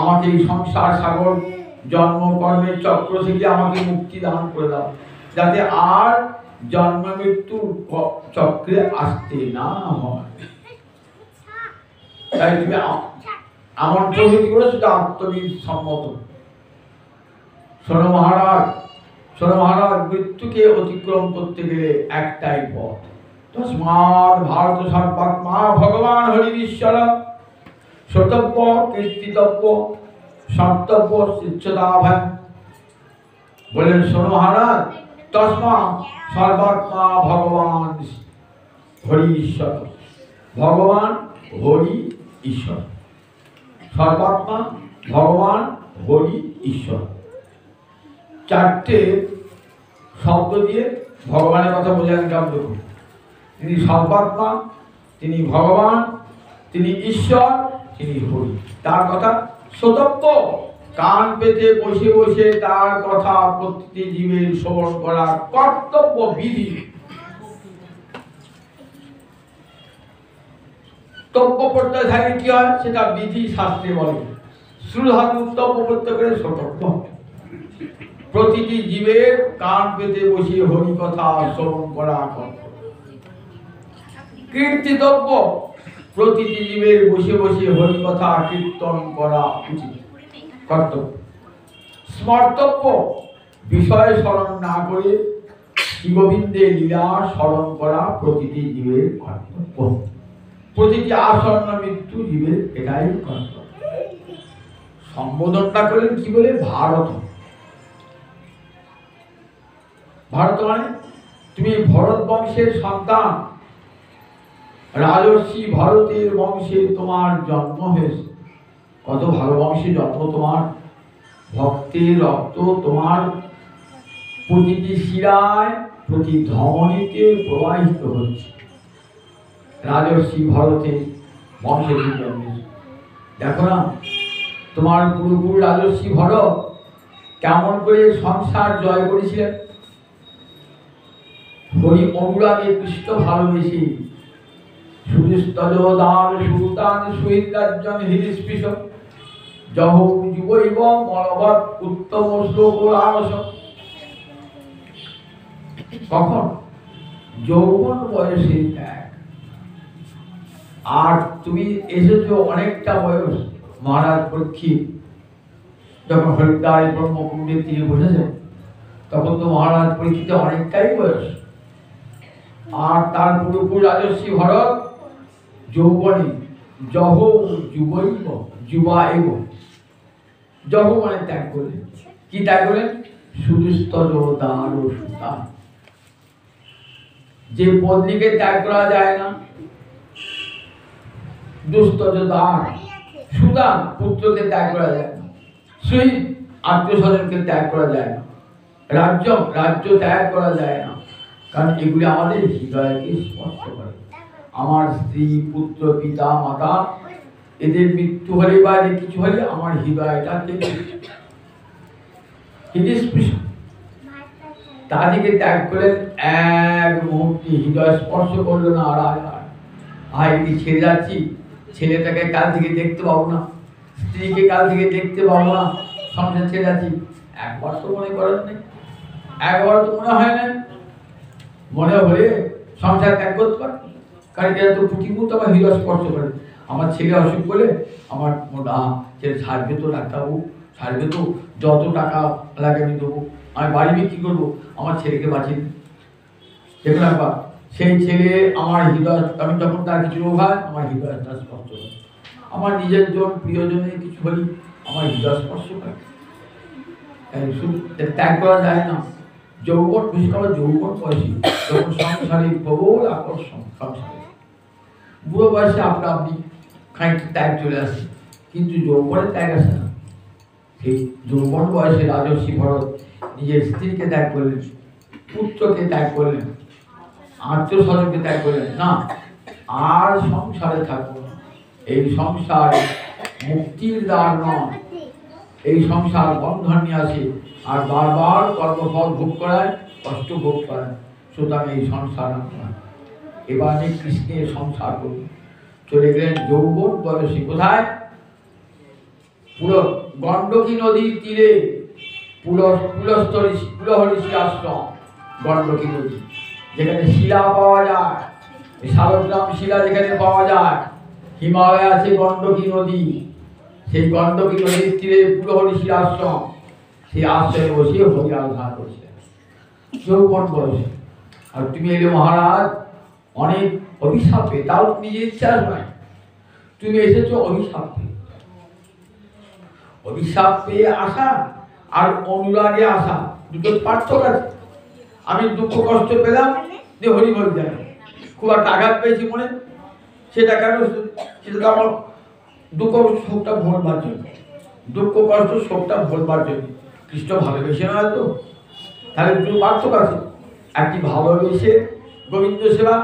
আমাকে এই সংসার সাগর জন্ম কর্মের চক্র থেকে আমাকে মুক্তি দান করে দাও, যাতে আর জন্ম মৃত্যু চক্রে আসতে না হয়। তাই তুমি আমন্ত্রণ করে সেটা আত্মবিদ সম্মত। শোনো মহারাজ, শোনো মহারাজ, মৃত্যুকে অতিক্রম করতে গেলে একটাই পথ। তস্মাৎ ভারত সর্বাত্মা ভগবান হরিশ্বর শ্রোতব্য কীর্তিতব্য সন্তব্য শিচ্ছদাভ্যাম। বলেন, শোনো মহারাজ, তস্মাৎ সর্বাত্মা ভগবান হরি ঈশ্বর, ভগবান হরি ঈশ্বর, সর্বাত্মা ভগবান হরি ঈশ্বর। চারটে শব্দ দিয়ে ভগবানের কথা বোঝালেন কাব্যকবি। তিনি সর্বাত্মা, তিনি ভগবান, তিনি ঈশ্বর, তিনি হরি। তার কথা শ্রোতব্য, কান পেতে বসে বসে তার কথা প্রতিটি জীবের শ্রবণ করা কর্তব্য বিধি। তব্য প্রত্যয় থাকে কি হয়, সেটা বিধি শাস্ত্রে বলে। শ্রুধাতু তব্য প্রত্যয় করে শ্রোতব্য। প্রতিটি জীবের কান পেতে বসে হরি কথা শ্রবণ করা কর্তব্য। কীর্তিতব্য, প্রতিটি জীবের বসে বসে হরি কথা কীর্তন করা উচিত, কর্তব্য। স্মর্তব্য, বিষয় স্মরণ না করে শ্রীগোবিন্দের লীলা স্মরণ করা প্রতিটি জীবের কর্তব্য। প্রতিটি আসন্ন মৃত্যু জীবের এটাই কর্তব্য। সম্বোধনটা করলেন কি বলে? ভারত। ভারত মানে তুমি ভরত বংশের সন্তান, রাজর্ষি ভরতের বংশে তোমার জন্ম হয়েছে। কত ভালো বংশে জন্ম তোমার। ভক্তের রক্ত তোমার প্রতিটি শিরায় প্রতি ধমনীতে প্রবাহিত হচ্ছে। রাজর্ষি ভরতের বংশে জন্ম। দেখো না, তোমার পূর্বপুর রাজর্ষি ভরত কেমন করে সংসার জয় করেছিলেন। হরি অনুরাগে কৃষ্ণ ভালোবেসে সুদস্তজ দান সুতান সুহিতার্জন হৃদস্পৃশ জহ যুবৈব মলবৎ উত্তম শ্লোক রাস। কখন? যৌবন বয়সে ত্যাগ। আর তুমি এসেছো অনেকটা বয়স। মহারাজ পরীক্ষিত যখন হরিদ্বারে ব্রহ্মকুণ্ডের তীরে বসেছেন, তখন তো মহারাজ পরীক্ষিত অনেকটাই বয়স। আর তার পূর্বপুর রাজর্ষি ভরত যৌবনী, জহ যুবৈব যুবা এব। জহ মানে ত্যাগ করলেন। কি ত্যাগ করলেন? সুদস্তজ দান ও সুতান। যে পত্নীকে ত্যাগ করা যায় না, দুস্তজ দান সুদান পুত্রকে ত্যাগ করা যায় না, সেই আত্মীয় স্বজনকে ত্যাগ করা যায় না, রাজ্য ত্যাগ করা যায় না। কারণ এগুলি আমাদের হৃদয়কে স্পর্শ করে। আমার স্ত্রী, পুত্র, পিতা, মাতা, এদের মৃত্যু হলে বা যে কিছু হলে আমার হৃদয়টাকে হৃদস্পৃশ। তাদেরকে ত্যাগ করলেন। এক মুহূর্তে হৃদয় স্পর্শ করলো না। আর এদিকে ছেড়ে যাচ্ছি, ছেলেটাকে কাল থেকে দেখতে পাবো না, স্ত্রীকে কাল থেকে দেখতে পাবো না, সংসার ছেড়ে যাচ্ছি। একবার তো মনে করেন নেই, একবার তো মনে হয় না। মনে হলে সংসার ত্যাগ করতে পারে। কারণ এরা তো প্রতিমুহূর্তে আমার হৃদয় স্পর্শ করে। আমার ছেলে অসুখ বলে আমার ছেলে ছাড়বে তো, ডাক্তারবাবু ছাড়বে তো, যত টাকা লাগে আমি দেবো, আমি বাড়ি বিক্রি করবো, আমার ছেলেকে বাঁচিয়ে দিন। দেখুন একবার, সেই ছেলে আমার হৃদয়, আমি যখন তার কিছু রোগ হয় আমার হৃদয়টা স্পর্শ করে। আমার নিজের জন প্রিয়জনের কিছু হলে আমার হৃদয় স্পর্শ করে। শুধু ত্যাগ করা যায় না। যৌবন, বিশেষ করে যৌবন বয়সী যখন সংসারে প্রবল আকর্ষণ, সংসারে বুড়ো বয়সে আপনা আপনি খানিকটা ত্যাগ চলে আসে, কিন্তু যৌবনে ত্যাগ আসে না। সেই যৌবন বয়সে রাজর্ষি ভরত নিজের স্ত্রীকে ত্যাগ করলেন, পুত্রকে ত্যাগ করলেন, আত্মস্বজনকে ত্যাগ করলেন না, আর সংসারে থাকবো না। এই সংসার মুক্তির দ্বার নয়, এই সংসার বন্ধন নিয়ে আসে আর বারবার কর্মফল ভোগ করায়, কষ্ট ভোগ করায়। সুতরাং এই সংসার নয়। এবার আমি কৃষ্ণের সংসার করি। চলে গেলেন যৌবন বয়সী কোথায়? পুরো গণ্ডকী নদীর তীরে পুলহরিষি আশ্রম, গণ্ডকী নদী যেখানে শিলা পাওয়া যায়, শালগ্রাম শিলা যেখানে পাওয়া যায়, হিমালয়ে আছে গণ্ডকী নদী। সেই গণ্ডকী নদীর তীরে পুলহরিষি আশ্রম, সেই আশ্রমে বসে হরি আরাধনা করছে যৌবন বয়সে। আর তুমি এলে মহারাজ অনেক অভিশাপ পেয়ে, তাও নিজের ইচ্ছা নয়, তুমি এসেছো অভিশাপ পেয়ে। অভিশাপ পেয়ে আসা আর অনুরাগে আসা দুটো পার্থক্য আছে। আমি দুঃখ কষ্ট পেলাম যে হরি বল যায়, খুব একটা আঘাত পেয়েছি মনে, সেটা কেন? সেটা তো আমার দুঃখ শোকটা ভোলবার জন্য, দুঃখ কষ্ট শোকটা ভোলবার জন্য। কৃষ্ণ ভালোবেসে নয় তো, তাহলে দুটো পার্থক্য আছে। একটি ভালোবেসে গোবিন্দ সেবা,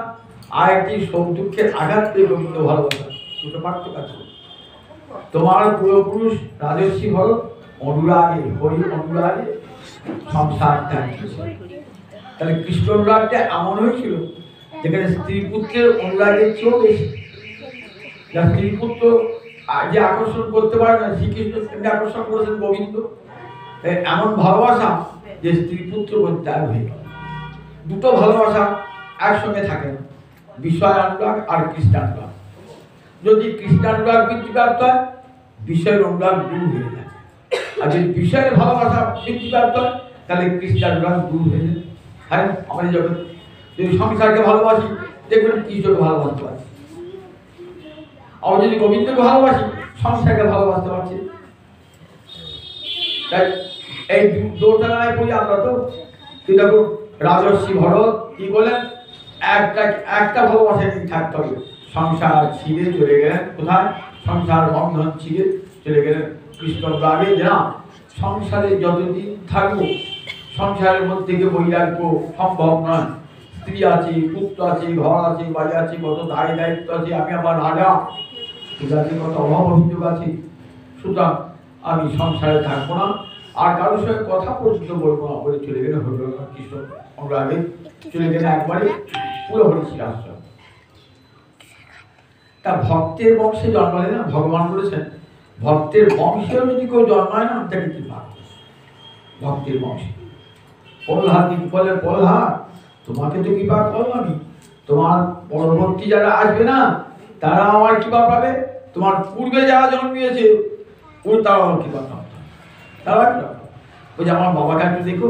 আর একটি শোক দুঃখের আঘাত পেয়ে গোবিন্দ ভালোবাসা, দুটো পার্থক্য আছে। তোমার পূর্বপুরুষ রাজর্ষি ভরত অনুরাগে, হরি অনুরাগে সংসার ত্যাগ করেছে। তাহলে কৃষ্ণ অনুরাগটা এমন হয়েছিল যেখানে স্ত্রী পুত্রের অনুরাগের চেয়েও বেশি। যার স্ত্রী পুত্র যে আকর্ষণ করতে পারে না, শ্রীকৃষ্ণ সেখানে আকর্ষণ করেছেন গোবিন্দ। এমন ভালোবাসা যে স্ত্রী পুত্র ত্যাগ হয়ে গেল। দুটো ভালোবাসা একসঙ্গে থাকে না, বিষয় অনুরাগ আর কৃষ্ণানুরাগ। যদি কৃষ্ণানুরাগ বৃদ্ধিপ্রাপ্ত হয়, বিষয়ের অনুরাগ দূর হয়ে যায়। আর যদি বিষয়ের ভালোবাসা বৃদ্ধিপ্রাপ্ত হয়, তাহলে কৃষ্ণানুরাগ দূর হয়ে যায়। হ্যাঁ, আমাদের জগৎ যদি সংসারকে ভালোবাসি, দেখবেন কৃষ্ণকে ভালোবাসতে পারছি। আবার যদি গোবিন্দকে ভালোবাসি, সংসারকে ভালোবাসতে পারছি। তাই এই দোটানায় পড়ি আমরা তো। দেখো রাজর্ষি ভরত কি বলেন, একটা ভালোবাসা নিয়ে থাকতে হবে। সংসার ছিঁড়ে চলে গেলেন কোথায়? সংসার বন্ধন ছিঁড়ে চলে গেলেন কৃষ্ণ রাগে। না, সংসারে যতদিন থাকবো, সংসারের মধ্যে থেকে বৈরাগ্য সম্ভব নয়। স্ত্রী আছে, পুত্র আছে, ঘর আছে, বাড়ি আছে, কত দায় দায়িত্ব আছে, আমি আমার রাজা, ঠিক আছে, কত অভাব অভিযোগ আছে। সুতরাং আমি সংসারে থাকবো না, আর কারোর সঙ্গে কথা পর্যন্ত বলবো না বলে চলে গেলে হরিহর কৃষ্ণ অনুরাগে চলে গেলে একবারে পুলহরিষি আশ্রম। তা ভক্তের বংশে জন্মালে না, ভগবান বলেছেন ভক্তের বংশেও যদি কেউ জন্মায় না, তাকে কি পাবে? ভক্তের বংশে প্রহ্লাদ বলে, প্রহ্লাদ তোমাকে তো কৃপা করো আমি, তোমার পরবর্তী যারা আসবে না তারা আমার কৃপা পাবে, তোমার পূর্বে যারা জন্মিয়েছে তারা আমার কৃপা পাবে। তারা কি ওই যে আমার বাবাকে একটু দেখো,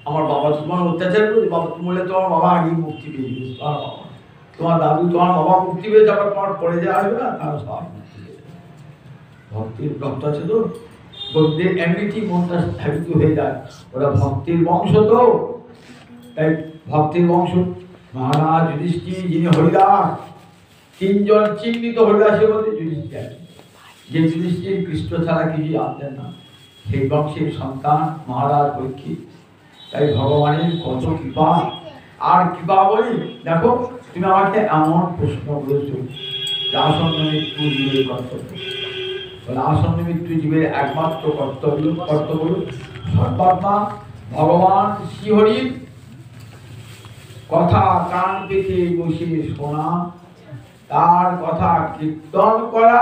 আমার বাবা তোমার অত্যাচার করে, বাবা তুমি বলে তোমার বাবা আগেই মুক্তি পেয়ে গেছে, তোমার বাবা, তোমার দাদু, তোমার বাবা মুক্তি পেয়ে যাবার, তোমার পরে যে আসবে না তারা সব মুক্তি পেয়ে যাবে। ভক্তির ভক্ত আছে তো, ভক্তের এমনিটি মনটা স্থাপিত হয়ে যায়, ওরা ভক্তির বংশ তো। তাই ভক্তির বংশ মহারাজ যুধিষ্ঠির, যিনি হরিদাস, তিনজন চিহ্নিত হরিদাসের মধ্যে যুধিষ্ঠির আছে, যে যুধিষ্ঠির কৃষ্ণ ছাড়া কিছু জানতেন না, সেই বংশের সন্তান মহারাজ পরীক্ষিত। তাই ভগবানের কত কৃপা। আর কৃপা বলি, দেখো তুমি আমাকে এমন প্রশ্ন করেছো, আসন্ন মৃত্যু জীবের কর্তব্য। আসন্ন মৃত্যু জীবের একমাত্র কর্তব্য সর্বাত্মা ভগবান শ্রীহরির কথা কান পেতে বসে শোনা, তার কথা কীর্তন করা,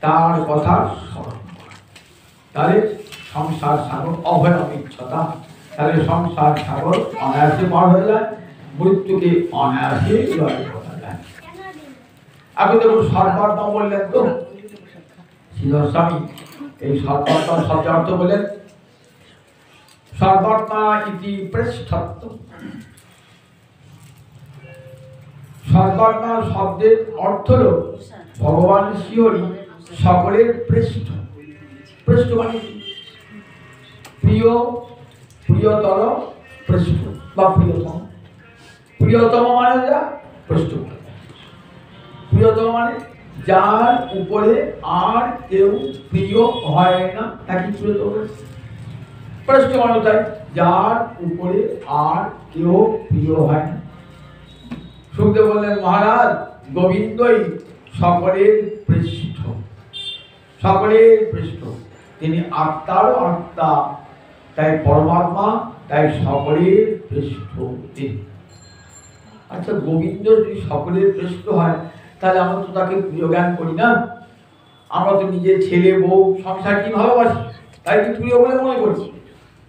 তার কথা স্মরণ করা। তাহলে সংসার সাগর অভয় ইচ্ছতা, তাহলে সংসার সাগর অনায়াসে পার হয়ে যায়, মৃত্যুকে অনায়াসে জয় করা যায়। এখন দেখুন সর্বাত্মা বললেন তো শ্রীধর স্বামী, এই সর্বাত্মা শব্দের অর্থ বললেন সর্বাত্মা ইতি প্রেষ্ঠত্ব। সর্বাত্মা শব্দের অর্থ হল ভগবান শ্রীহরি সকলের প্রেষ্ঠ। প্রেষ্ঠ মানে প্রিয়, প্রিয়তর, পৃষ্ঠ বা প্রিয়তম। প্রিয়তম মানে যা পৃষ্ঠ, প্রিয়তম মানে যার উপরে আর কেউ প্রিয় হয় না তাকে প্রিয়তম। পৃষ্ঠ মানে তাই যার উপরে আর কেউ প্রিয় হয় না। শুনতে বললেন মহারাজ গোবিন্দই সকলের পৃষ্ঠ, সকলের পৃষ্ঠ, তিনি আত্মারও আত্মা, তাই পরমাত্মা, তাই সকলের পৃষ্ঠ তিনি। আচ্ছা গোবিন্দ যদি সকলের পৃষ্ঠ হয় তাহলে আমরা তো তাকে প্রিয় জ্ঞান করি না। আমরা তো নিজের ছেলে বউ সংসার কি ভালোবাসি, তাই কি প্রিয় বলে মনে করছি।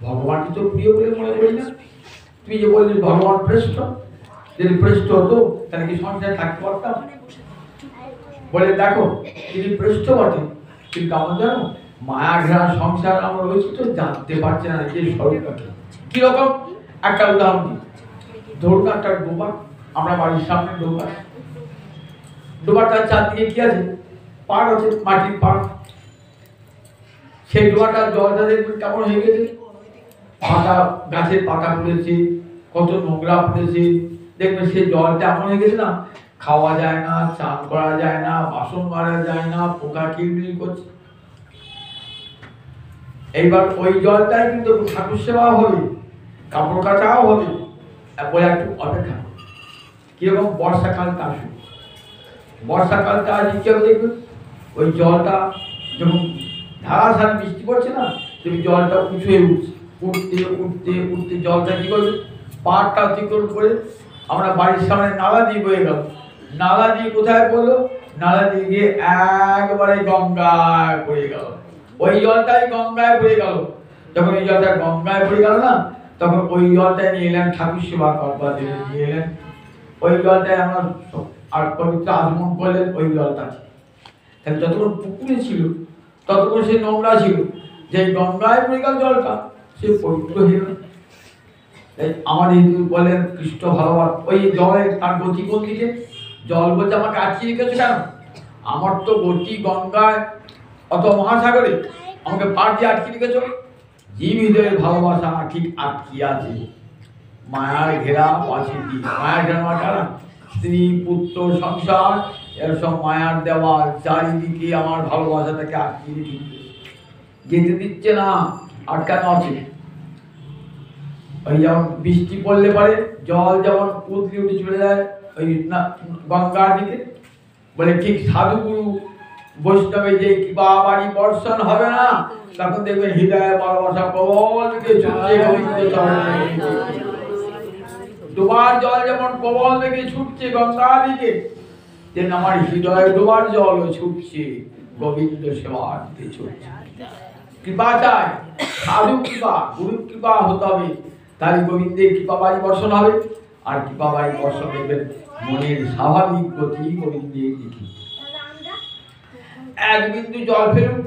ভগবানকে তো প্রিয় বলে মনে করি না। তুই যে বললি ভগবান পৃষ্ঠ, যদি পৃষ্ঠ হতো তাহলে কি সংসারে থাকতে পারতাম? বলে দেখো তিনি পৃষ্ঠ বটে, কিন্তু আমরা জানো মায়া ঘেরা সংসার আমরা রয়েছি তো জানতে পারছে না যে স্বরূপটাকে কিরকম। একটা উদাহরণ দিই, ধরুন একটা ডোবা, আমরা বাড়ির সামনে ডোবা, ডোবাটার চারদিকে কি আছে? পাড় আছে, মাটির পাড়। সেই ডোবাটার জলটা দেখবেন কেমন হয়ে গেছে, পাতা, গাছের পাতা পড়েছে, কত নোংরা পড়েছে, দেখবেন সেই জলটা এমন হয়ে গেছে না, খাওয়া যায় না, চান করা যায় না, বাসন মারা যায় না, পোকা কিলবিল করছে। এইবার ওই জলটাই কিন্তু ঠাকুর সেবা হবে, কাপড় কাচাও হবে, বলে একটু অপেক্ষা। কিরকম বর্ষাকালটা আসবে, বর্ষাকালটা আসবে কি হবে দেখবেন, ওই জলটা যখন ধারাসারি বৃষ্টি পড়ছে না, তুমি জলটা উঁচু হয়ে উঠছে, উঠতে উঠতে উঠতে জলটা কি করবে, পাড়টা অতিক্রম করে আমরা বাড়ির সামনে নালা দিয়ে বয়ে গেল। নালা দিয়ে কোথায় পড়লো? নালা দিয়ে গিয়ে একবারে গঙ্গায় পড়ে গেল। ওই জলটাই গঙ্গায় পড়ে গেল। যখন ওই জলটা গঙ্গায় পড়ে গেল না, তখন ওই জলটাই নিয়ে এলেন ঠাকুর সেবা করবার জন্য, নিয়ে এলেন ওই জলটাই আমরা আর পবিত্র আগমন করলেন ওই জলটা। তাহলে যতক্ষণ পুকুরে ছিল ততক্ষণ সে নোংরা ছিল, যে গঙ্গায় পড়ে গেল জলটা সে পবিত্র হয়ে গেল। আমাদের হিন্দু বলেন কৃষ্ণ ভালোবাস, ওই জলের তার গতি কোন দিকে? জল বলছে আমাকে আটকিয়ে রেখেছে কেন? আমার তো গতি গঙ্গায় অত মহাসাগরে, আমাকে পার দিয়ে আটকে রেখেছ। জীব হৃদয়ের ভালোবাসা ঠিক আটকিয়ে আছে মায়ার ঘেরা পাশে দিয়ে। মায়ার ঘেরা কারা? স্ত্রী, পুত্র, সংসার, এর সব মায়ার দেওয়াল, চারিদিকে আমার ভালোবাসাটাকে আটকিয়ে রেখেছে, যেতে দিচ্ছে না, আটকানো আছে। ওই যেমন বৃষ্টি পড়লে পরে জল যেমন উতলে উঠে চলে যায় ওই গঙ্গার দিকে, বলে ঠিক সাধুগুরু বৈষ্ণবে যে কৃপা বাড়ি বর্ষণ হবে না, তখন দেখবেন হৃদয়ে ভালোবাসা প্রবল দিকে ছুটছে গোবিন্দ চরণে। ডোবার জল যেমন প্রবল দিকে ছুটছে গঙ্গা দিকে, তেমন আমার হৃদয়ে ডোবার জল ছুটছে গোবিন্দ সেবার দিকে ছুটছে। কৃপা চাই, সাধু কৃপা, গুরু কৃপা হতে হবে, তাহলে গোবিন্দের কৃপা বাড়ি বর্ষণ হবে। আর কৃপা বাড়ি বর্ষণ দেখবেন মনের স্বাভাবিক গতি গোবিন্দের দিকে। এক বিন্দু জল ফেলুন,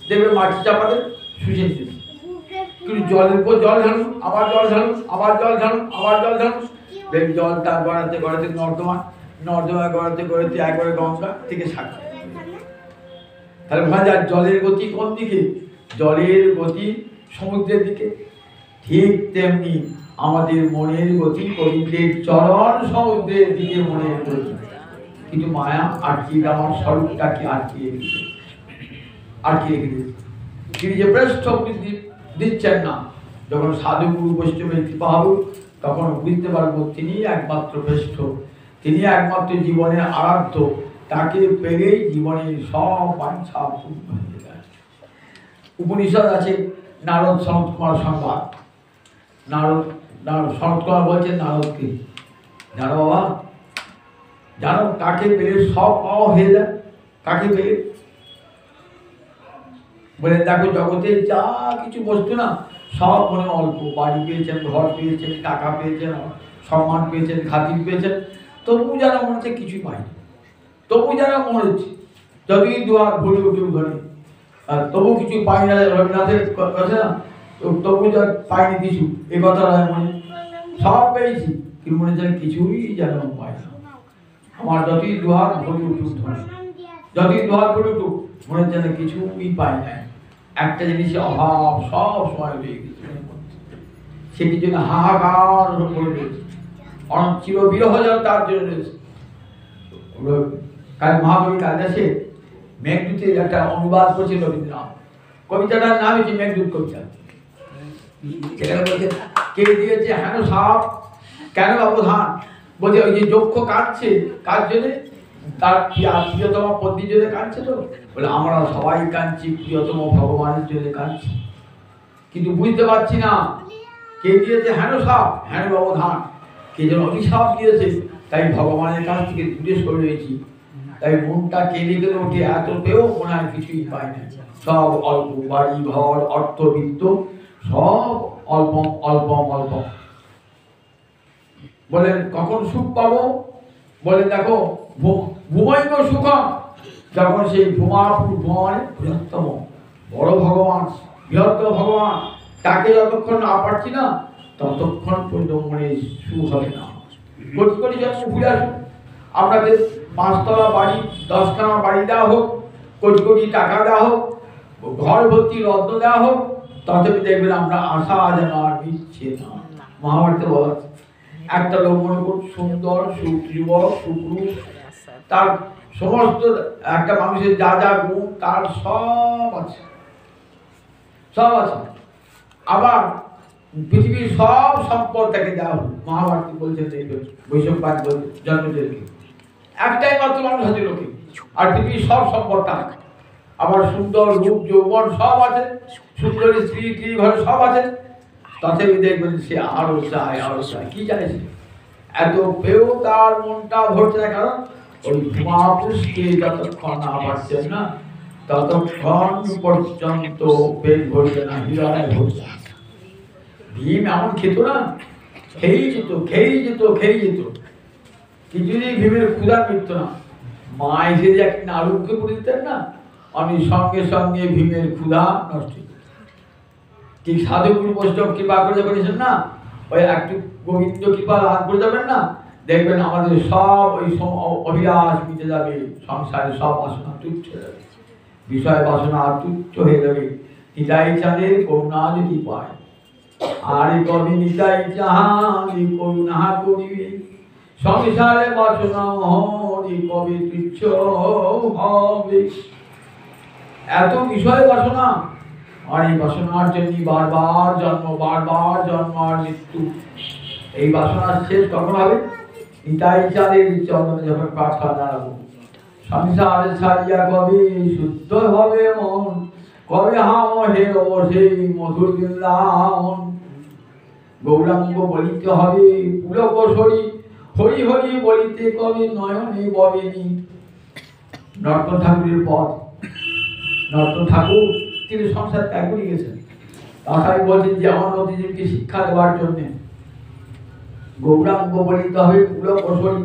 দেখবেন মাটি চাপাতে শুষে দিচ্ছে, কিন্তু জলের উপর জল ঢালুন, আবার জল ঢালুন, আবার জল ঢালুন, আবার জল ঢালুন, দেখবেন জলটা গড়াতে গড়াতে নর্দমা, নর্দমা গড়াতে গড়াতে একবারে গঙ্গা থেকে সাক্ষী। তাহলে বোঝা যায় জলের গতি কোন দিকে? জলের গতি সমুদ্রের দিকে। ঠিক তেমনি আমাদের মনের গতি গোবিন্দের চরণ সমুদ্রের দিকে মনের গতি। কিন্তু মায়া আটকিয়ে আমার স্বরূপটাকে আটকিয়ে রেখেছে, আটকিয়ে রেখেছে। তিনি যে পৃষ্ঠ দিচ্ছেন না, যখন সাধু গুরু বৈষ্ণবের কৃপা হবে তখন বুঝতে পারবো তিনি একমাত্র পৃষ্ঠ, তিনি একমাত্র জীবনের আরাধ্য, তাকে পেলেই জীবনের সব বাঞ্ছা পূর্ণ হয়ে যায়। উপনিষদ আছে নারদ সনত কুমার সংবাদ। নারদ সনত কুমার বলছেন নারদকে, জানো বাবা, জানো কাকে পেলে সব পাওয়া হয়ে যায়? কাকে পেলে? বলে দেখো জগতে যা কিছু বস্তু না সব মনে অল্প, বাড়ি পেয়েছেন, ঘর পেয়েছেন, টাকা পেয়েছেন, সম্মান পেয়েছেন, খাতির পেয়েছেন, তবু যেন মনে হচ্ছে কিছুই পাইনি, তবু যেন মনে হচ্ছে যদি দুয়ার ভরে উঠে ধরে তবু কিছু পাই না। রবীন্দ্রনাথের কথা না, তবু যা পাইনি কিছু, এ কথা নয়, মনে সব পেয়েছি কিন্তু মনে হচ্ছে কিছুই যেন পাই না। আমার যতই দুহাত ভরে উঠুক ধরে, যতই দুহাত ভরে উঠুক মনে হচ্ছে না কিছুই পাই নাই। একটা জিনিসের অভাব সব সময় রয়ে গেছে, সেটির জন্য হাহাকার করে রয়েছে, চির বিরহ যেন তার জন্য রয়েছে। কাল মহাকবি কালিদাসে মেঘদূতের একটা অনুবাদ করছে রবীন্দ্রনাথ, কবিতাটার নাম হচ্ছে মেঘদূত কবিতা। সেখানে বলছে কে দিয়েছে হেন সাপ কেন ব্যবধান, বলছে ওই যে যক্ষ কাটছে কার জন্য, তার প্রিয়তম পত্নীর জন্য কাঁদছে। তো বলে আমরা সবাই কাঁদছি, প্রিয়তম ভগবানের জন্য কাঁদছি, কিন্তু বুঝতে পারছি না কে দিয়েছে হেন সাপ হেন ব্যবধান, কে যেন অভিশাপ দিয়েছে, তাই ভগবানের কাছ থেকে দূরে সরে রয়েছি, তাই মনটা কেঁদে কেঁদে ওঠে, এত পেয়েও মনে হয় কিছুই পায় না, সব অল্প, বাড়ি ঘর অর্থবিত্ত সব অল্প অল্প অল্প। বলেন কখন সুখ পাবো, বলে দেখো ভূমৈব সুখম, যখন সেই ভূমায় বৃহত্তম বড় ভগবান, বৃহত্তম ভগবান, তাকে যতক্ষণ না পারছি না ততক্ষণ পর্যন্ত মনে সুখ হবে না। কোটি কোটি জন্ম ঘুরে আসুন, আপনাদের 5 তলা বাড়ি 10খানা বাড়ি দেওয়া হোক, কোটি কোটি টাকা দেওয়া হোক, ঘর ভর্তি রত্ন দেওয়া হোক, তথাপি দেখবেন আমরা আশা যেন আর মিটছে না। মহাভারতে বলা আছে একটা লোক মনে করুন সুন্দর যুবক সুপুরুষ, তার সমস্ত একটা মানুষের যা যা গুণ তার সব আছে, সব আছে, আবার পৃথিবীর সব সম্পদ তাকে দেওয়া হল। মহাভারত বলছেন বৈষম্পাদ বলছে জন্মদেরকে একটাই মাত্র মানুষ আছে লোকে, আর পৃথিবীর সব সম্পদ তার, আবার সুন্দর রূপ যৌবন সব আছে, সুন্দরী স্ত্রী ঘরে সব আছে, তথাপি দেখবেন সে আরো চায় আরো চায়। কি জানে সে এত পেয়েও তার মনটা ভরছে না, কারণ ওই মহাপুরুষকে যতক্ষণ না পাচ্ছেন না ততক্ষণ পর্যন্ত পেট ভরছে না, হৃদয় ভরছে। ভীম এমন খেত না, খেয়েই যেত খেয়েই যেত খেয়েই যেত, কিছুদিন ভীমের ক্ষুধা মিটত না। মা এসে যে একটা আলুকে করে দিতেন না, আমি সঙ্গে সঙ্গে ভীমের ক্ষুধা নষ্ট হয়ে যেত। ঠিক সাধুগুরু বৈষ্ণব কৃপা করে করেছেন না, ওই একটু গোবিন্দ কৃপা লাভ করে যাবেন না, দেখবেন আমাদের সব ওই অভিলাষ মিটে যাবে, সংসারে সব বাসনা তুচ্ছ হয়ে যাবে, বিষয় বাসনা তুচ্ছ হয়ে যাবে। নিতাই চাঁদের করুণা যদি পায়, আর কবি নিতাই চাঁদি করুণা করিবে, সংসারে বাসনা হরি কবি তুচ্ছ হবে। এত বিষয় বাসনা, আর এই বাসনার জন্য বারবার জন্ম আর মৃত্যু। এই বাসনার শেষ কখন হবে? নিতাই চাঁদের চরণে যখন প্রার্থনা জানাবো, সংসার ছাড়িয়া কবে শুদ্ধ হবে মন, কবে হাম হে সেই মধুর বৃন্দাবন। গৌরাঙ্গ বলিতে হবে পুলক সরি, হরি হরি বলিতে কবে নয়নে ববেনি। নর্তন ঠাকুরের পথ, নর্তন ঠাকুর তিনি সংসার ত্যাগ করে গেছেন, তাই বলছেন যে আমার অতিথিকে শিক্ষা দেওয়ার জন্য গৌরাঙ্গ বলিতে হবে পুলক সরি।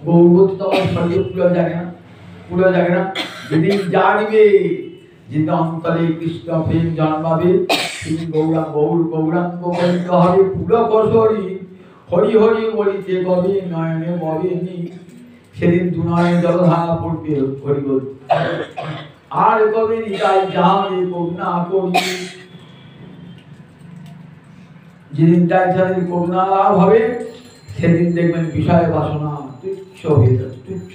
গৌরবতী তো আমার শরীরে পুলো জাগে না, যেদিন জানিবে যেদিন অন্তরে কৃষ্ণ প্রেম জন্মাবে, তিনি গৌরাঙ্গ বলিতে হবে পুলক সরি, হরি হরি বলিতে কবে নয়নে ববেনি। সেদিন দুনয়নে জলধারা পড়বে হরি বল, আর কবে নিতাই যাহারে করুণা করি। যেদিন তাই যাদের করুণা লাভ হবে, সেদিন দেখবেন বিষয় বাসনা তুচ্ছ হয়ে যাবে, তুচ্ছ।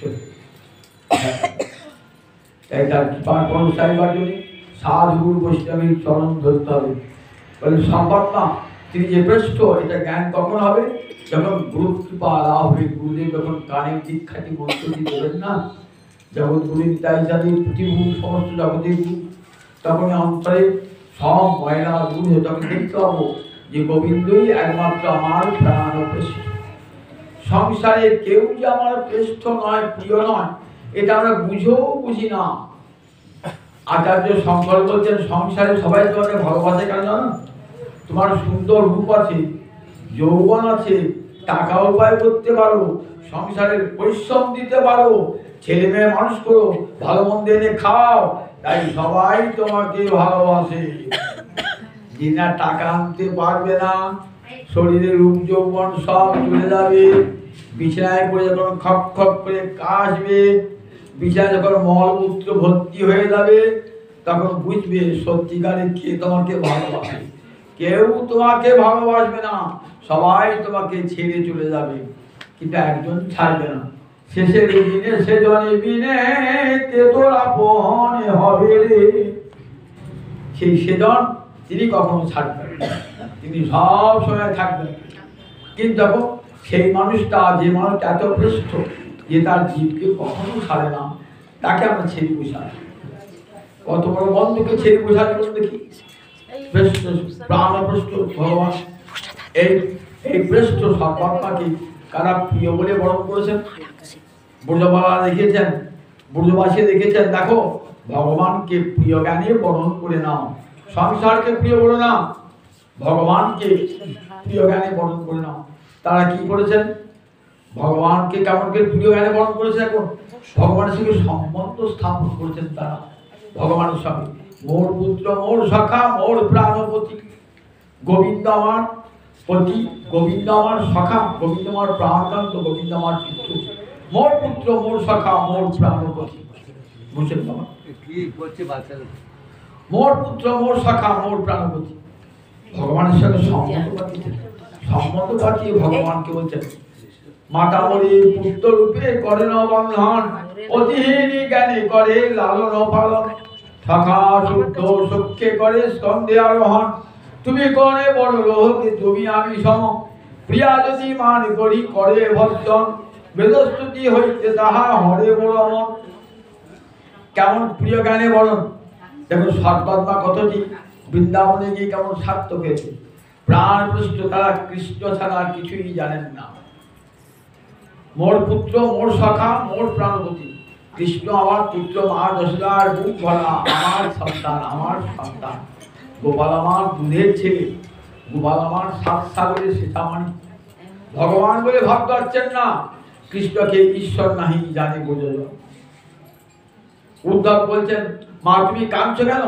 তাই তার কৃপার পরশাইবার জন্য সাধুগুরু বৈষ্ণবের চরণ ধরতে হবে। বলে সম্ভব না, তিনি যে শ্রেষ্ঠ, এটা জ্ঞান কখন হবে? যখন গুরু কৃপা লাভ হবে। গুরুদেব যখন কানের দীক্ষাটি মন্ত্রটি দেবেন না, জগৎগুরু নিতাই যাদের প্রতিভূ সমস্ত জগতের গুরু, তখন অন্তরে সব ময়লা দূর হয়ে তখন দেখতে পাবো যে গোবিন্দই একমাত্র আমার প্রাণ শ্রেষ্ঠ। সংসারে কেউ যে আমার শ্রেষ্ঠ নয়, প্রিয় নয়, এটা আমরা বুঝি না। আচার্য শঙ্কর বলছেন সংসারে সবাই তোমাকে ভালোবাসে কেন জানো? তোমার সুন্দর রূপ আছে, যৌবন আছে, টাকা উপায় করতে পারো, সংসারের পরিশ্রম দিতে পারো, ছেলে মেয়ে মানুষ করো, ভালো মন্দ এনে খাও, তাই সবাই তোমাকে ভালোবাসে। যিনা টাকা আনতে পারবে না, শরীরের রূপ যৌবন সব চলে যাবে, বিছানায় পড়ে যখন খপ খপ করে কাশবে, বিছানায় যখন মলমূত্র ভর্তি হয়ে যাবে, তখন বুঝবে সত্যিকারে কে তোমাকে ভালোবাসে। কেউ তোমাকে ভালোবাসবে না, সবাই তোমাকে ছেড়ে চলে যাবে, কিন্তু একজন ছাড়বে না। শেষের দিনে সেজনে বিনে কে তোর আপন হবে রে। সেই সেজন তিনি কখনো ছাড়বেন না, তিনি সব সময় থাকবেন। কিন্তু দেখো সেই মানুষটা, যে মানুষটা এত ভ্রষ্ট যে তার জীবকে কখনো ছাড়ে না, তাকে আমরা ছেড়ে বসাই। কত বড় বন্ধুকে ছেড়ে বসাতে দেখি, প্রাণভ্রষ্ট ভগবান। এই ভ্রষ্ট সর্বাত্মাকে কারা প্রিয় বলে বরণ করেছেন? ব্রজবালা দেখেছেন, ব্রজবাসী দেখেছেন। দেখো ভগবানকে প্রিয় জ্ঞানে বরণ করে নাও, সংসারকে প্রিয় বলে নাও, ভগবানকে প্রিয় জ্ঞানে বরণ করে নাও। তারা কি করেছেন? ভগবানকে কেমন করে প্রিয় জ্ঞানে বরণ করেছে? এখন ভগবানের সঙ্গে সম্বন্ধ স্থাপন করেছেন তারা। ভগবানের সঙ্গে মোর পুত্র, মোর সখা, মোর প্রাণপতি, গোবিন্দ আমার পতি, গোবিন্দ আমার সখা, গোবিন্দ আমার প্রাণকান্ত, গোবিন্দ আমার পিতৃ, মোর পুত্র, মোর সখা, মোর প্রাণপতি। বুঝছেন বাবা কি বলছে? মোর পুত্র, মোর সখা, মোর প্রাণপতি। ভগবানের সঙ্গে সম্বন্ধ পাঠিয়ে ভগবানকে বলছেন মাতামরি পুত্র রূপে করেন বন্ধন, অতিহীনী জ্ঞানী করে লালন পালন, সখা শুদ্ধ সখ্যে করে স্কন্ধে আরোহণ। তুমি কোনে বড় লোকে তুমি আমি সম, প্রিয়া যদি মান করি করে ভর্জন, বেদস্তুতি হইতে তাহা হরে বড় মন। কেমন প্রিয় জ্ঞানে বরণ। দেখো সর্বাত্মা কতটি বৃন্দাবনে গিয়ে কেমন সার্থক হয়েছে। প্রাণ পুষ্ট তারা কৃষ্ণ ছাড়া কিছুই জানেন না। মোর পুত্র, মোর সখা, মোর প্রাণপতি। কৃষ্ণ আমার পুত্র, মা যশোদার বুক ভরা আমার সন্তান, আমার সন্তান। গোপাল আমার দুধের ছেলে, গোপাল আমার সাত সাগরের সীতামণি। ভগবান বলে ভাবতে পারছেন না, কৃষ্ণকে ঈশ্বর নাহি জানে বোঝো। উদ্ধব বলছেন মা তুমি কাঁদছো কেন?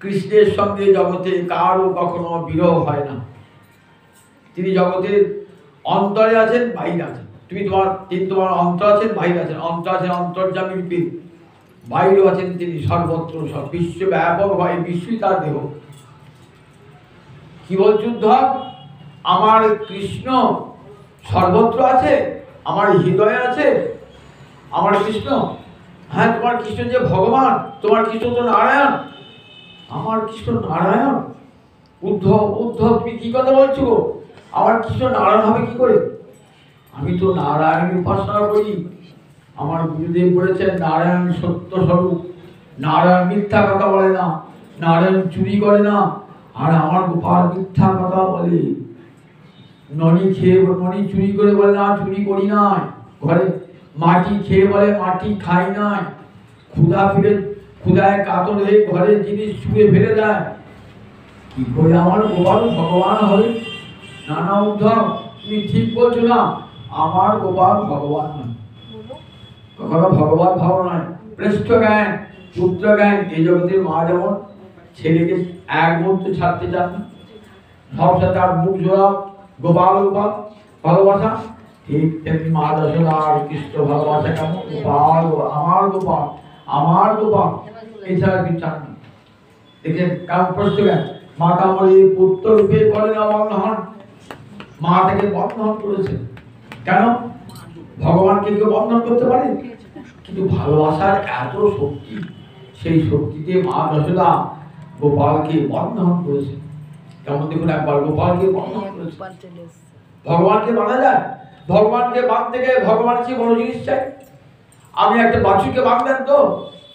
কৃষ্ণের সঙ্গে জগতে কারও কখনো বিরহ হয় না। তিনি জগতের অন্তরে আছেন, বাইরে আছেন। তিনি তোমার অন্তর আছেন, বাইরে আছেন। অন্তর আছেন অন্তর্যামী রূপে, বাইরেও আছেন তিনি সর্বত্র, সব বিশ্বব্যাপক হয়, বিশ্বই তার দেহ। কি বলছে উদ্ধব? আমার কৃষ্ণ সর্বত্র আছে, আমার হৃদয়ে আছে আমার কৃষ্ণ। হ্যাঁ, তোমার কৃষ্ণ যে ভগবান, তোমার কৃষ্ণ তো নারায়ণ। আমার কৃষ্ণ নারায়ণ? উদ্ধব তুমি কি কথা বলছো? আমার কৃষ্ণ নারায়ণ হবে কি করে? আমি তো নারায়ণের উপাসনা করি। আমার গুরুদেব বলেছেন নারায়ণ সত্য স্বরূপ, নারায়ণ মিথ্যা কথা বলে না, নারায়ণ চুরি করে না। আর আমার গোপাল মিথ্যা কথা বলে। ননি চুরি করে বলে না চুরি করি নাই, ঘরে মাটি খেয়ে বলে মাটি খাই নাই, ক্ষুধায় কাতর হয়ে ঘরের জিনিস ছুঁয়ে ফেলে দেয়। কি করে আমার গোপাল ভগবান হবে? নানা উদ্ধব তুমি ঠিক বলছো না, আমার গোপাল ভগবান নয়, কখনো ভগবান ভাব নয়। শ্রেষ্ঠ জ্ঞান, পুত্র জ্ঞান। এই জগতের মা যেমন ছেলেকে এক মুহূর্ত ছাড়তে চান না, সব সাথে আর মুখ জোড়া গোপাল গোপাল ভালোবাসা, ঠিক তেমনি মা যশোদা আর কৃষ্ণ ভালোবাসা কেমন? গোপাল, আমার গোপাল, আমার গোপাল, এছাড়া কিছু চান না। দেখেন কারণ প্রশ্ন জ্ঞান। মাতা মরি পুত্র রূপে করেন বন্ধন, মা থেকে বন্ধন করেছে। কেন? ভগবানকে কেউ বন্ধন করতে পারে? কিন্তু ভালোবাসার এত শক্তি, সেই শক্তিতে মা যশোদা গোপালকে বন্ধন করেছে। কেমন দেখুন একবার গোপালকে বন্ধন করেছে। ভগবানকে বাঁধা যায়? ভগবানকে বাঁধতে গেলে ভগবানের চেয়ে বড় জিনিস চাই। আমি একটা বাছুরকে বাঁধলেন তো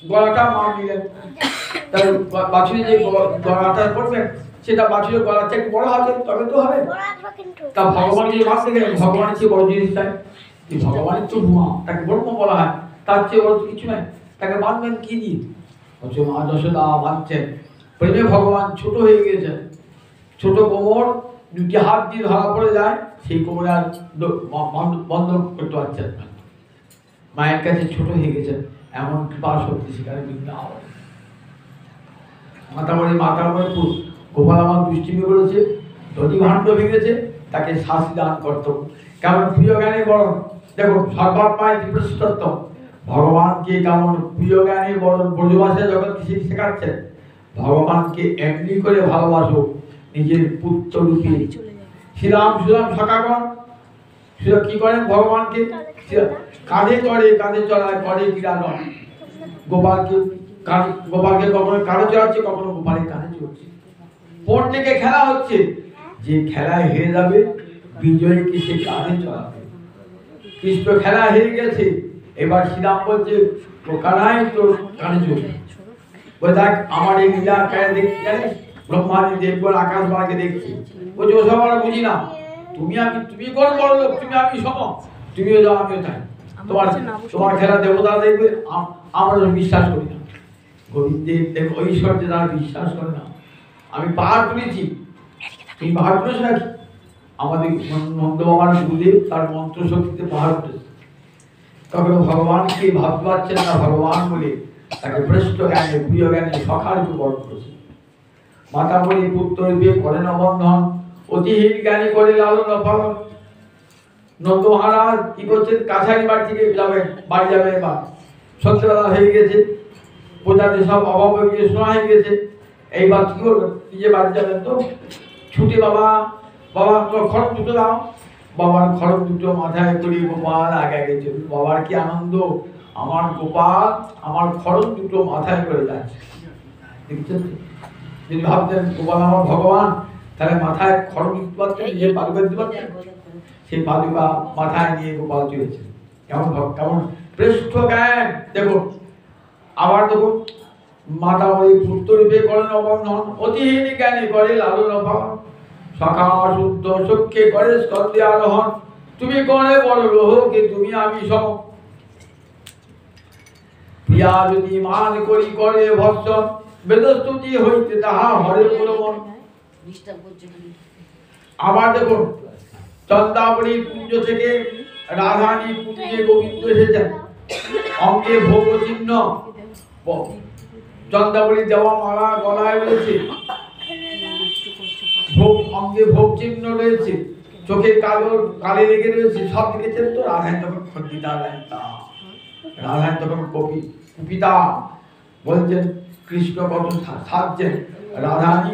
গলাটা মার নিলেন, তাহলে বাছুরের যে গলাটা করবেন সেটা বাছুরের গলার চেয়ে বড় হবে, তবে তো হবে। তা ভগবানকে বাঁধতে গেলে ভগবানের চেয়ে বড় জিনিস চাই। ভগবানের তো ভুয়া, তাকে ব্রহ্ম বলা হয়, তার চেয়ে বড় কিছু নাই। তাকে বাঁধবেন কি দিয়ে? মা যশোদা বাঁধছেন। প্রেমে ভগবান ছোট হয়ে গিয়েছেন, ছোট কোমর, দুটি হাত দিয়ে ধরা পড়ে যায়, সেই কোমরে আর বন্ধ করতে পারছেন না। মায়ের কাছে ছোট হয়ে গেছেন, এমন কৃপা শক্তি সেখানে মাতামণি গোপাল আমার দুষ্টিমি করেছে, ধনী ভাণ্ড ভেঙেছে, তাকে শাস্তি দান করত। কেমন প্রিয় জ্ঞানে বরণ। দেখুন সর্বাত্মায় বিপ্রস্তত্ব, ভগবানকে কেমন প্রিয় জ্ঞানী বড় ব্রজবাসে জগৎকে শেখাচ্ছেন, ভগবানকে এমনি করে ভালোবাসো নিজের পুত্র রূপে। শ্রীরাম সুরাম সখাগণ কি করেন, ভগবানকে কাঁধে চড়ে, কাঁধে চড়ায়, করে ক্রীড়াগণ। গোপালকে কখনো কাঁধে চড়াচ্ছে, কখনো গোপালের কাঁধে চড়ছে। পণ্ডিকে খেলা হচ্ছে, যে খেলায় হেরে যাবে বিজয়ীকে সে কাঁধে চড়াবে। কৃষ্ণ খেলা হেরে গেছে, এবার শ্রীরাম বলছে কানাই তোর কানে চলবে। দেখ আমার এই লীলা কেন দেখছি জানিস, ব্রহ্মাদি দেবগণ আকাশ মার্গে দেখছি। বলছে ওসব আমরা বুঝি না, তুমি কোন বড় লোক, তুমি আমি সম, তুমিও যাও আমিও তাই, তোমার খেলা দেবতা দেখবে, আমরা বিশ্বাস করি না। গোবিন্দের দেখো ঐশ্বর্যে তারা বিশ্বাস করে না। আমি পাহাড় তুলেছি, তুমি পাহাড় তুলেছ নাকি? আমাদের নন্দ বাবার গুরুদেব তার মন্ত্র শক্তিতে পাহাড় উঠেছে। তখন ভগবানকে ভাবতে পারছেন না ভগবান বলে তাকে ভ্রষ্ট জ্ঞানে প্রিয় জ্ঞানে সখার বরণ করেছে। মাতা বলি পুত্র রূপে করেন অবন্ধন, অতিহীন জ্ঞানী করে লালন পালন। নন্দ মহারাজ কি করছেন, কাছারি বাড়ি থেকে যাবেন, বাড়ি যাবে। এবার সন্ধ্যেবেলা হয়ে গেছে, প্রজাদের সব অভাব হয়ে গিয়ে শোনা হয়ে গেছে। এইবার কি করবেন, নিজে বাড়ি যাবেন তো ছুটে, বাবা তোর খড়গ দুটো দাও। বাবার খড়গ দুটো মাথায় করে গোপাল আগে আগে চলবে। বাবার কি আনন্দ, আমার গোপাল আমার খড়গ দুটো মাথায় করে যাচ্ছে। দেখছেন, যদি ভাবতেন গোপাল আমার ভগবান, তাহলে মাথায় খড়গ দিতে পারতেন, নিজে পালুকা দিতে পারতেন। সেই পালুকা মাথায় নিয়ে গোপাল চলেছে। কেমন কেমন শ্রেষ্ঠ জ্ঞান দেখুন। আবার দেখুন, মাতা ওই পুত্র রূপে করেন অবন্ধন, অতিহীন জ্ঞানী করে লালন পালন। সখা শুদ্ধ সখ্যে করে স্কন্ধে আরোহণ, তুমি করে বড় লোহকে তুমি আমি সম। প্রিয়া যদি মান করি করে ভর্ষণ, বেদস্তুতি হইতে তাহা হরে প্রলোভন। আবার দেখুন, চন্দাবলী কুঞ্জ থেকে রাধানী কুঞ্জে গোবিন্দ এসেছেন। অঙ্গে ভোগ চিহ্ন, চন্দাবলী দেওয়া মালা গলায় রয়েছে, ভোগ অঙ্গে ভোগ চিহ্ন রয়েছে, চোখে কালে লেগে রয়েছে। সব দেখেছেন তো। রাধায় তখন খন্ডিতা, রাধায় তখন কুপিতা বলছেন কৃষ্ণ কত সাজছেন। রাধানী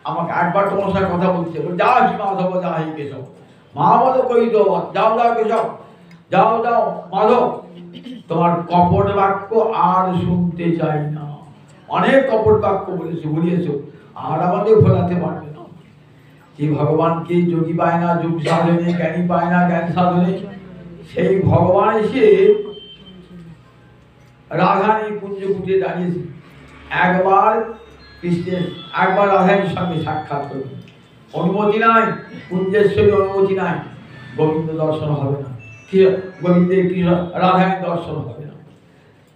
আমাকে একবার তোমার সাথে কথা বলছে, যা হি মাধব যা হি কেশব, মাধব কই তো যাও যাও কেশব, যাও যাও মাধব, তোমার কপট বাক্য আর শুনতে চাই না। অনেক কপট বাক্য বলিয়েছো, আর আমাদের ভোলাতে পারবে না। যে ভগবানকে যোগী পায় না যোগ সাধনে, জ্ঞানী পায় না জ্ঞান সাধনে, সেই ভগবান এসে রাধানী কুঞ্জ কুটে দাঁড়িয়েছে। একবার কৃষ্ণের একবার রাধানীর সঙ্গে সাক্ষাৎ করবে, অনুমতি নাই, কুঞ্জেশ্বরী অনুমতি নাই, গোবিন্দ দর্শন হবে না, গোবিন্দের কৃষ্ণ রাধানীর দর্শন হবে না।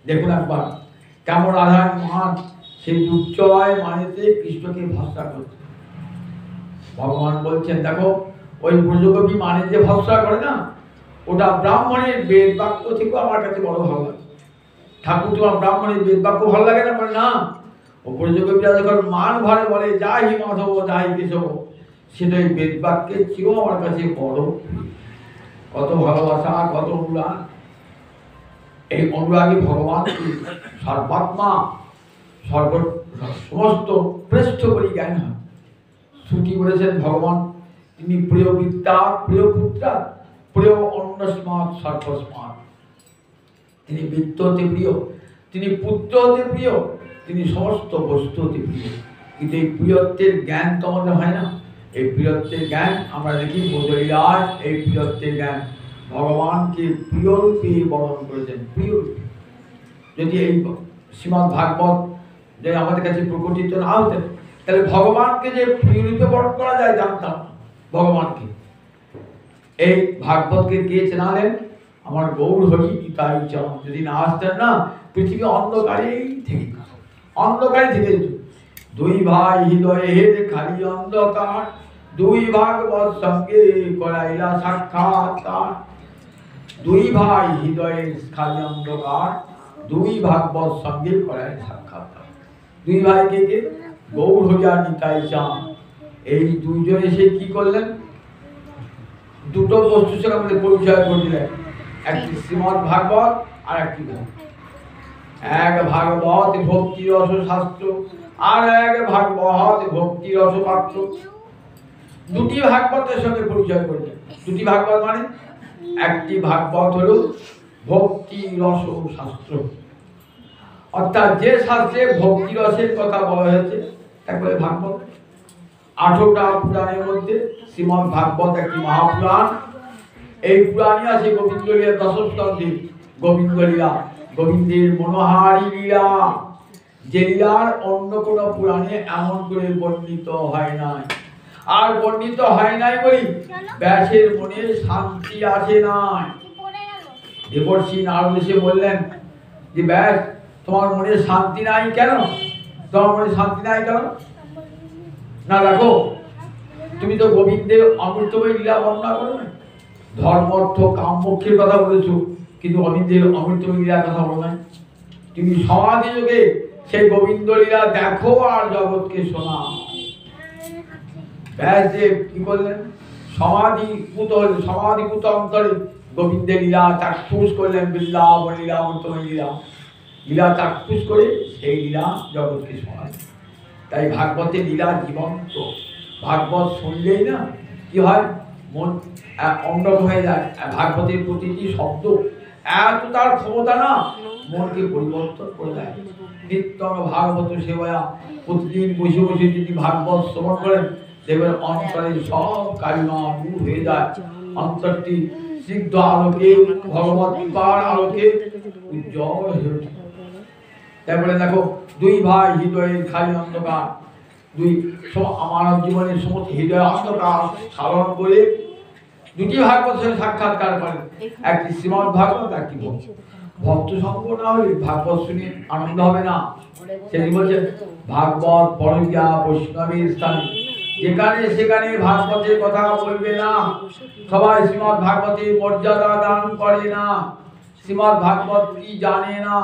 দেখুন একবার কেমন রাধানী মহান, সেই উচ্চয় মানেতে কৃষ্ণকে ভরসা করছে। ভগবান বলছেন দেখো, ওই ব্রজগোপী মানে যে ভরসা করে না, ওটা ব্রাহ্মণের বেদ বাক্য থেকেও আমার কাছে বড় ভালো লাগে। ঠাকুর তোমার ব্রাহ্মণের বেদ বাক্য ভালো লাগে না? না, ও ব্রজগোপীরা যখন মান ভরে বলে যা হি মাধব যা হি কেশব, সেটা ওই বেদ বাক্যের চেয়েও আমার কাছে বড়। কত ভালোবাসা, কত অনুরাগ। এই অনুরাগী ভগবান সর্বাত্মা সমস্ত শ্রেষ্ঠ বলি জ্ঞান হয়। শ্রুতি বলেছেন ভগবান তিনি প্রিয় বিদ্যা, প্রিয় পুত্রা, প্রিয় অন্নস্মাৎ সর্বস্মাৎ। তিনি বিত্ত হতে প্রিয়, তিনি পুত্র হতে প্রিয়, তিনি সমস্ত বস্তু হতে প্রিয়। কিন্তু এই প্রিয়ত্বের জ্ঞান তো আমাদের হয় না। এই প্রিয়ত্বের জ্ঞান আমরা দেখি বোধরাজ, এই প্রিয়ত্বের জ্ঞান ভগবানকে প্রিয় রূপে বর্ণন করেছেন। প্রিয় রূপে যদি এই শ্রীমদ্ ভাগবত যে আমাদের কাছে প্রকটিত না হতেন, তাহলে ভগবানকে যে প্রিয় রূপে বর্ণন করা যায় জানতাম। ভগবানকে এই ভাগবতকে কে চেনালেন? আমার গৌর হরি নিতাই চাঁদ। যদি না আসতেন না, পৃথিবী অন্ধকারেই থেকে যেত। দুই ভাই হৃদয়ের খালি অন্ধকার, দুই ভাগবত সঙ্গে করাইলা সাক্ষাৎকার। দুই ভাই হৃদয়ের খালি অন্ধকার, দুই ভাগবত সঙ্গে করাইলা সাক্ষাৎকার। দুই ভাইকে কে? গৌর হরি আর নিতাই চাঁদ। এই দুইজন এসে কি করলেন? দুটো বস্তু সঙ্গে আমাদের পরিচয় করে দিলেন। একটি শ্রীমদ্ ভাগবত আর একটি গ্রন্থ। এক ভাগবত ভক্তি রস শাস্ত্র, আর এক ভাগবত ভক্তি রস পাত্র। দুটি ভাগবতের সঙ্গে পরিচয় করলেন। দুটি ভাগবত মানে একটি ভাগবত হলো ভক্তি রস শাস্ত্র, অর্থাৎ যে শাস্ত্রে ভক্তি রসের কথা বলা হয়েছে তারপরে ভাগবত। 18টা পুরাণের মধ্যে শ্রীমদ্ ভাগবত একটি মহাপুরাণ। এই পুরাণই আছে গোবিন্দ লীলা দশম স্কন্ধে। গোবিন্দ লীলা, গোবিন্দের মনোহারী লীলা, যে লীলার অন্য কোন পুরাণে এমন করে বর্ণিত হয় নাই। আর বর্ণিত হয় নাই বলি ব্যাসের মনে শান্তি আসে নাই। দেবর্ষি নারদ এসে বললেন যে ব্যাস, তোমার মনে শান্তি নাই কেন? তোমার মনে শান্তি নাই কেন? না দেখো, তুমি তো গোবিন্দের অমৃতময় লীলা বর্ণনা করো না। ধর্ম অর্থ কাম মোক্ষের কথা বলেছো, কিন্তু গোবিন্দের অমৃতময় লীলার কথা বলো নাই। তুমি সমাধি যোগে সেই গোবিন্দ লীলা দেখো আর জগৎকে শোনাও। ব্যাস যে কি করলেন, সমাধিভূত হলেন, সমাধিভূত অন্তরে গোবিন্দের লীলা চাক্ষুষ করলেন। বৃন্দাবন লীলা, অমৃতময় লীলা, লীলা চাক্ষুষ করে সেই লীলা জগৎকে শোনায়। তাই ভাগবতের লীলা জীবন্ত। ভাগবত শুনলেই না কি হয়, মন অন্যরকম হয়ে যায়। ভাগবতের প্রতিটি শব্দ এত তার ক্ষমতা না, মনকে পরিবর্তন করে দেয়। নিত্যম ভাগবত সেবায়া, প্রতিদিন বসে বসে যদি ভাগবত শ্রবণ করেন, দেখবেন অন্তরের সব কালিমা দূর হয়ে যায়। অন্তরটি সিদ্ধ আলোকে, ভগবত কৃপার আলোকে উজ্জ্বল হয়ে ওঠে। তারপরে দেখো, দুই ভাই হৃদয়ের খালি অন্ধকার, আমার জীবনের সমস্ত হৃদয় অন্ধকার সাধন করে দুটি ভাগবতের সাক্ষাৎকার করেন। একটি শ্রীমদ্ ভাগবত, একটি ভক্ত। ভক্ত সঙ্গ না হলে ভাগবত শুনে আনন্দ হবে না। সেটি বলছে ভাগবত পরগিয়া বৈষ্ণবের স্থানে, যেখানে সেখানে ভাগবতের কথা বলবে না। সবাই শ্রীমদ্ ভাগবতের মর্যাদা দান করে না, শ্রীমদ্ ভাগবত কি জানে না।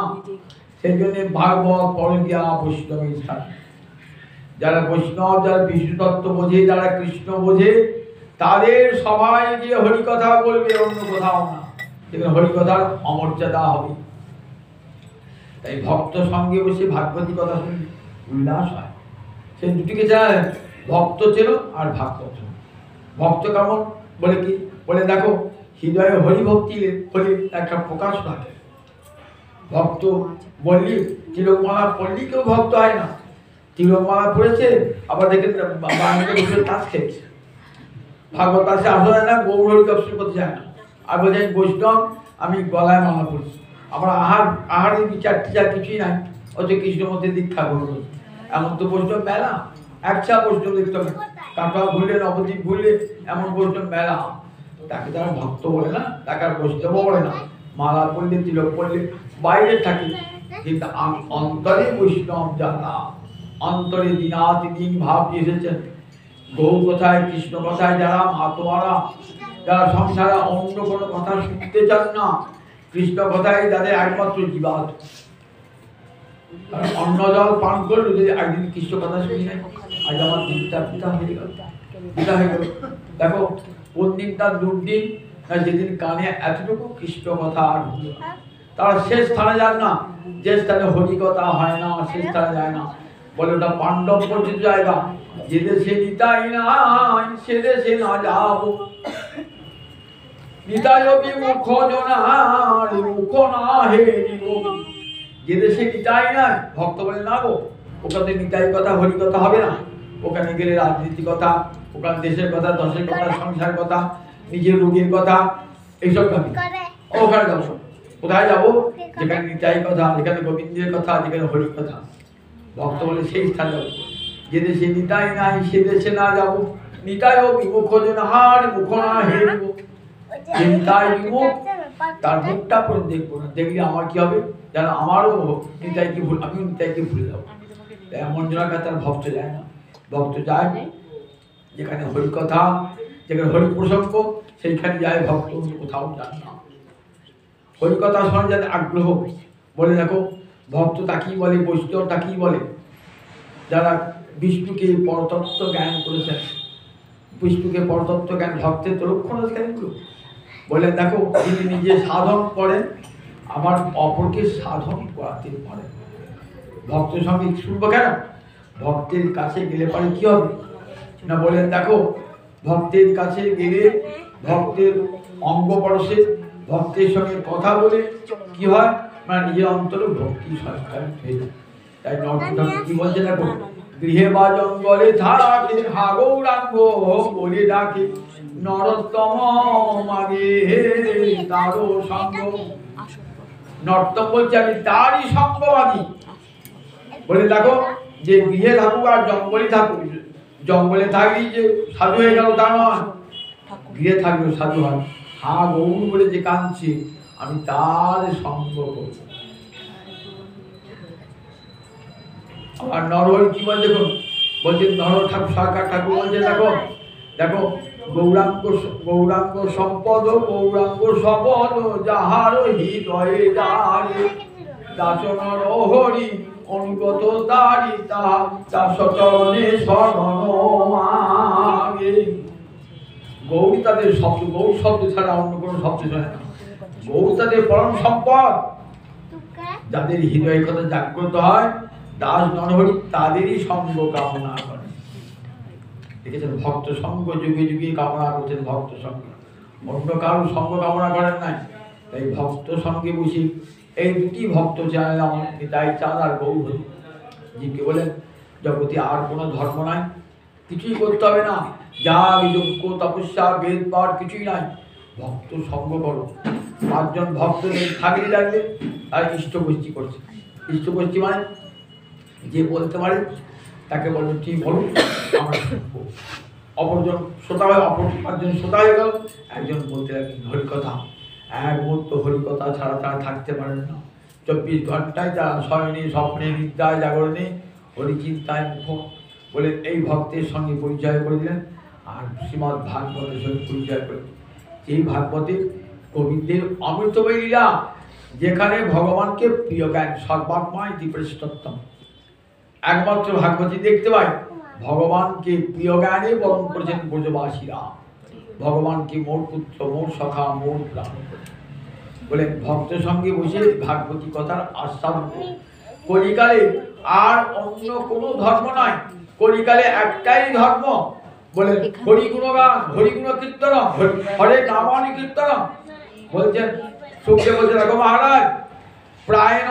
সেই জন্য ভাগবত পরগিয়া বৈষ্ণবের স্থানে। যারা বৈষ্ণব, যারা বিষ্ণু তত্ত্ব বোঝে, যারা কৃষ্ণ বোঝে, তাদের সবাই গিয়ে হরিকথা বলবে, অন্য কোথাও না। সেখানে হরিকথার অমর্যাদা হবে। তাই ভক্ত সঙ্গে বসে ভাগবতী কথা শুনলে উল্লাস হয়। সে দুটিকে জানেন, ভক্ত চেনো আর ভাগবত। ভক্ত কেমন বলে কি বলে, দেখো হৃদয়ে হরিভক্তি হরির একটা প্রকাশ থাকে। ভক্ত বললি, তিলকমালা পড়লি কেউ ভক্ত হয় না। তিলকমালা পড়েছে, আবার দেখে বাংলাতে বসে তাস খেয়েছে। ভাগবত আসে আসলে না, গৌর হরি দর্শন করতে যায় না। আর বলছে বৈষ্ণব, আমি গলায় মালা পড়ছি। আবার আহারের বিচার টিচার কিছুই নাই, অথচ কৃষ্ণের মধ্যে দীক্ষা করবো। এমন তো বৈষ্ণব মেলা, একশা বৈষ্ণব দেখতে হবে। কাটা ভুললে, নবদ্বীপ ভুললে, এমন বৈষ্ণব মেলা। তাকে তারা ভক্ত বলে না, তাকে আর বৈষ্ণব বলে না। মালা পড়লে, তিলক পড়লে বাইরে থাকে, কিন্তু অন্তরে বৈষ্ণব যারা, অন্তরে দিনাতিদিন ভাব এসেছেন। গৌর কথায়, কৃষ্ণ কথায় যারা মাতোয়ারা, যারা সংসারে অন্য কোনো কথা শুনতে চান না, কৃষ্ণ কথায় যাদের একমাত্র জীবাত। অন্য জল পান করলো, যদি একদিন কৃষ্ণ কথা শুনি নাই, আজ আমার দিনটা পিতা হয়ে গেল, পিতা হয়ে গেল। দেখো কোন দিনটা দুর্দিন, যেদিন কানে এতটুকু কৃষ্ণ কথা আর তারা শেষ স্থানে যান না। যে স্থানে হরি কথা হয় না, সে স্থানে যায় না। বলে ওটা পাণ্ডব পর্যন্ত জায়গা, যে দেশে নিতাই নাই সে দেশে না যাব। নিতাই মুখ জনার মুখ না হে নিব। যে দেশে নিতাই নাই, ভক্ত বলে না গো, ওখানে নিতাই কথা হরি কথা হবে না। ওখানে গেলে রাজনীতি কথা, ওখানে দেশের কথা, দশের কথা, সংসার কথা, নিজের রোগীর কথা, এইসব ভাবি। ওখানে যাবো, কোথায় যাবো? যেখানে নিতাই কথা, যেখানে গোবিন্দের কথা, যেখানে হরি কথা। ভক্ত বলে সেই স্থান যাবো। যে দেশে নিতাই নাই সে দেশে না যাব। নিতাই বিমুখ জনহার মুখ না হেরব। নিতাই বিমুখ, তার মুখটা পরে দেখবো না। দেখলে আমার কি হবে? যেন আমারও নিতাইকে ভুল, আমিও নিতাইকে ভুলে যাবো। এমন জনের কাছে তার ভক্ত যায় না। ভক্ত যায় যেখানে হরি কথা, যেখানে হরি প্রসঙ্গ, সেইখানে যায় ভক্ত, কোথাও যায় না। হরি কথা শোনার যাতে আগ্রহ, বলে দেখো ভক্ত তাকেই বলে, বৈষ্ণব তাকেই বলে যারা বিষ্ণুকে পরতত্ত্ব জ্ঞান করেছেন। বিষ্ণুকে পরতত্ত্ব জ্ঞান, ভক্তের তো লক্ষণ আছে। বলে দেখো, যিনি নিজে সাধন করেন আমার অপরকে সাধন করাতে পারে। ভক্ত সঙ্গে শুনবো কেন? ভক্তের কাছে গেলে পরে কি হবে না বলেন? দেখো, ভক্তের কাছে গেলে ভক্তের অঙ্গ পরশে, ভক্তের সঙ্গে কথা বলে কি হয় না নিজের অন্তরে ভক্তি সংস্কার হয়ে যায়। তাই নরনারায়ণ কি বলছে দেখো, গৃহে বা জঙ্গলে থাকে হা গৌরাঙ্গ বলে ডাকে নরোত্তম মাগে তারও সঙ্গ। নর্তম বলছে আমি তারই সঙ্গবাদী। বলে দেখো, যে গৃহে থাকুক আর জঙ্গলে থাকুক, জঙ্গলে থাকলেই যে সাধু হয়ে গেল তা নয়, গৃহে থাকলেও সাধু হয়। হা গৌর বলে যে কাঁদছে আমি তার সঙ্গ করব। আর নরহরি কি বল দেখুন, বলছেন নর ঠাকুর সরকার ঠাকুর বলছে দেখো, দেখো গৌরাঙ্গ গৌরাঙ্গ সম্পদ গৌরাঙ্গ শপথ যাহার হৃদয়ে যারে দাসন হরি অনুগত তারি তার চরণে শরণ মাগে। গৌরী তাদের শব্দ, গৌর শব্দ ছাড়া অন্য কোনো শব্দ শোনে না। গৌর তাদের পরম সম্পদ, যাদের হৃদয় কথা জাগ্রত হয় দাস নরহরি তাদেরই সঙ্গ কামনা করে। দেখেছেন ভক্ত সঙ্গ যুগে যুগে কামনা করছেন, ভক্ত সঙ্গ, অন্য কারো সঙ্গ কামনা করেন নাই। তাই ভক্ত সঙ্গে বসে এই দুটি ভক্ত চাইলে আমার তাই চাঁদ আর গৌর হরি জীবকে বলেন জগতে আর কোনো ধর্ম নাই, কিছুই করতে হবে না, যা যজ্ঞ তপস্যা বেদ পাঠ কিছুই নাই, ভক্ত সঙ্গ করো। 5 জন ভক্ত থাকলে লাগবে আর ইষ্টগোষ্ঠী করছে। ইষ্টগোষ্ঠী মানে যে বলতে পারে তাকে বলবে ঠিক বলুন আমরা শুনবো। অপরজন শ্রোতা হয়, অপর 5 জন শ্রোতা হয়ে গেল, একজন বলতে লাগলেন হরিকথা। এক মুহূর্ত হরিকথা ছাড়া তারা থাকতে পারেন না। 24 ঘন্টায় তারা শয়নে স্বপ্নে নিদ্রায় জাগরণে হরিচিন্তায় মুখ। বলে এই ভক্তের সঙ্গে পরিচয় করে দিলেন আর শ্রীমদ্ ভাগবতের সঙ্গে পরিচয় করে দিলেন। এই ভাগবতে গোবিন্দের অমৃতময় লীলা, যেখানে ভগবানকে প্রিয় জ্ঞান সর্বাত্মায় দীপ্রেষ্টতম। একমাত্র ভাগবতী দেখতে পাই ভগবানকে প্রিয় জ্ঞানে বরণ করেছেন ব্রজবাসীরা, ভগবানকে মোর পুত্র মোর সখা মোর প্রাণ বলে ভক্ত সঙ্গে বসে ভাগবতী কথার আস্বাদন। কলিকালে আর অন্য কোনো ধর্ম নয়, কলিকালে একটাই ধর্ম, বলে হরিগুণ গান হরিগুণ কীর্তন হরে নামানি কীর্তন। বলছেন সুখদেব বলছে দেখো মহারাজ, প্রায়ণ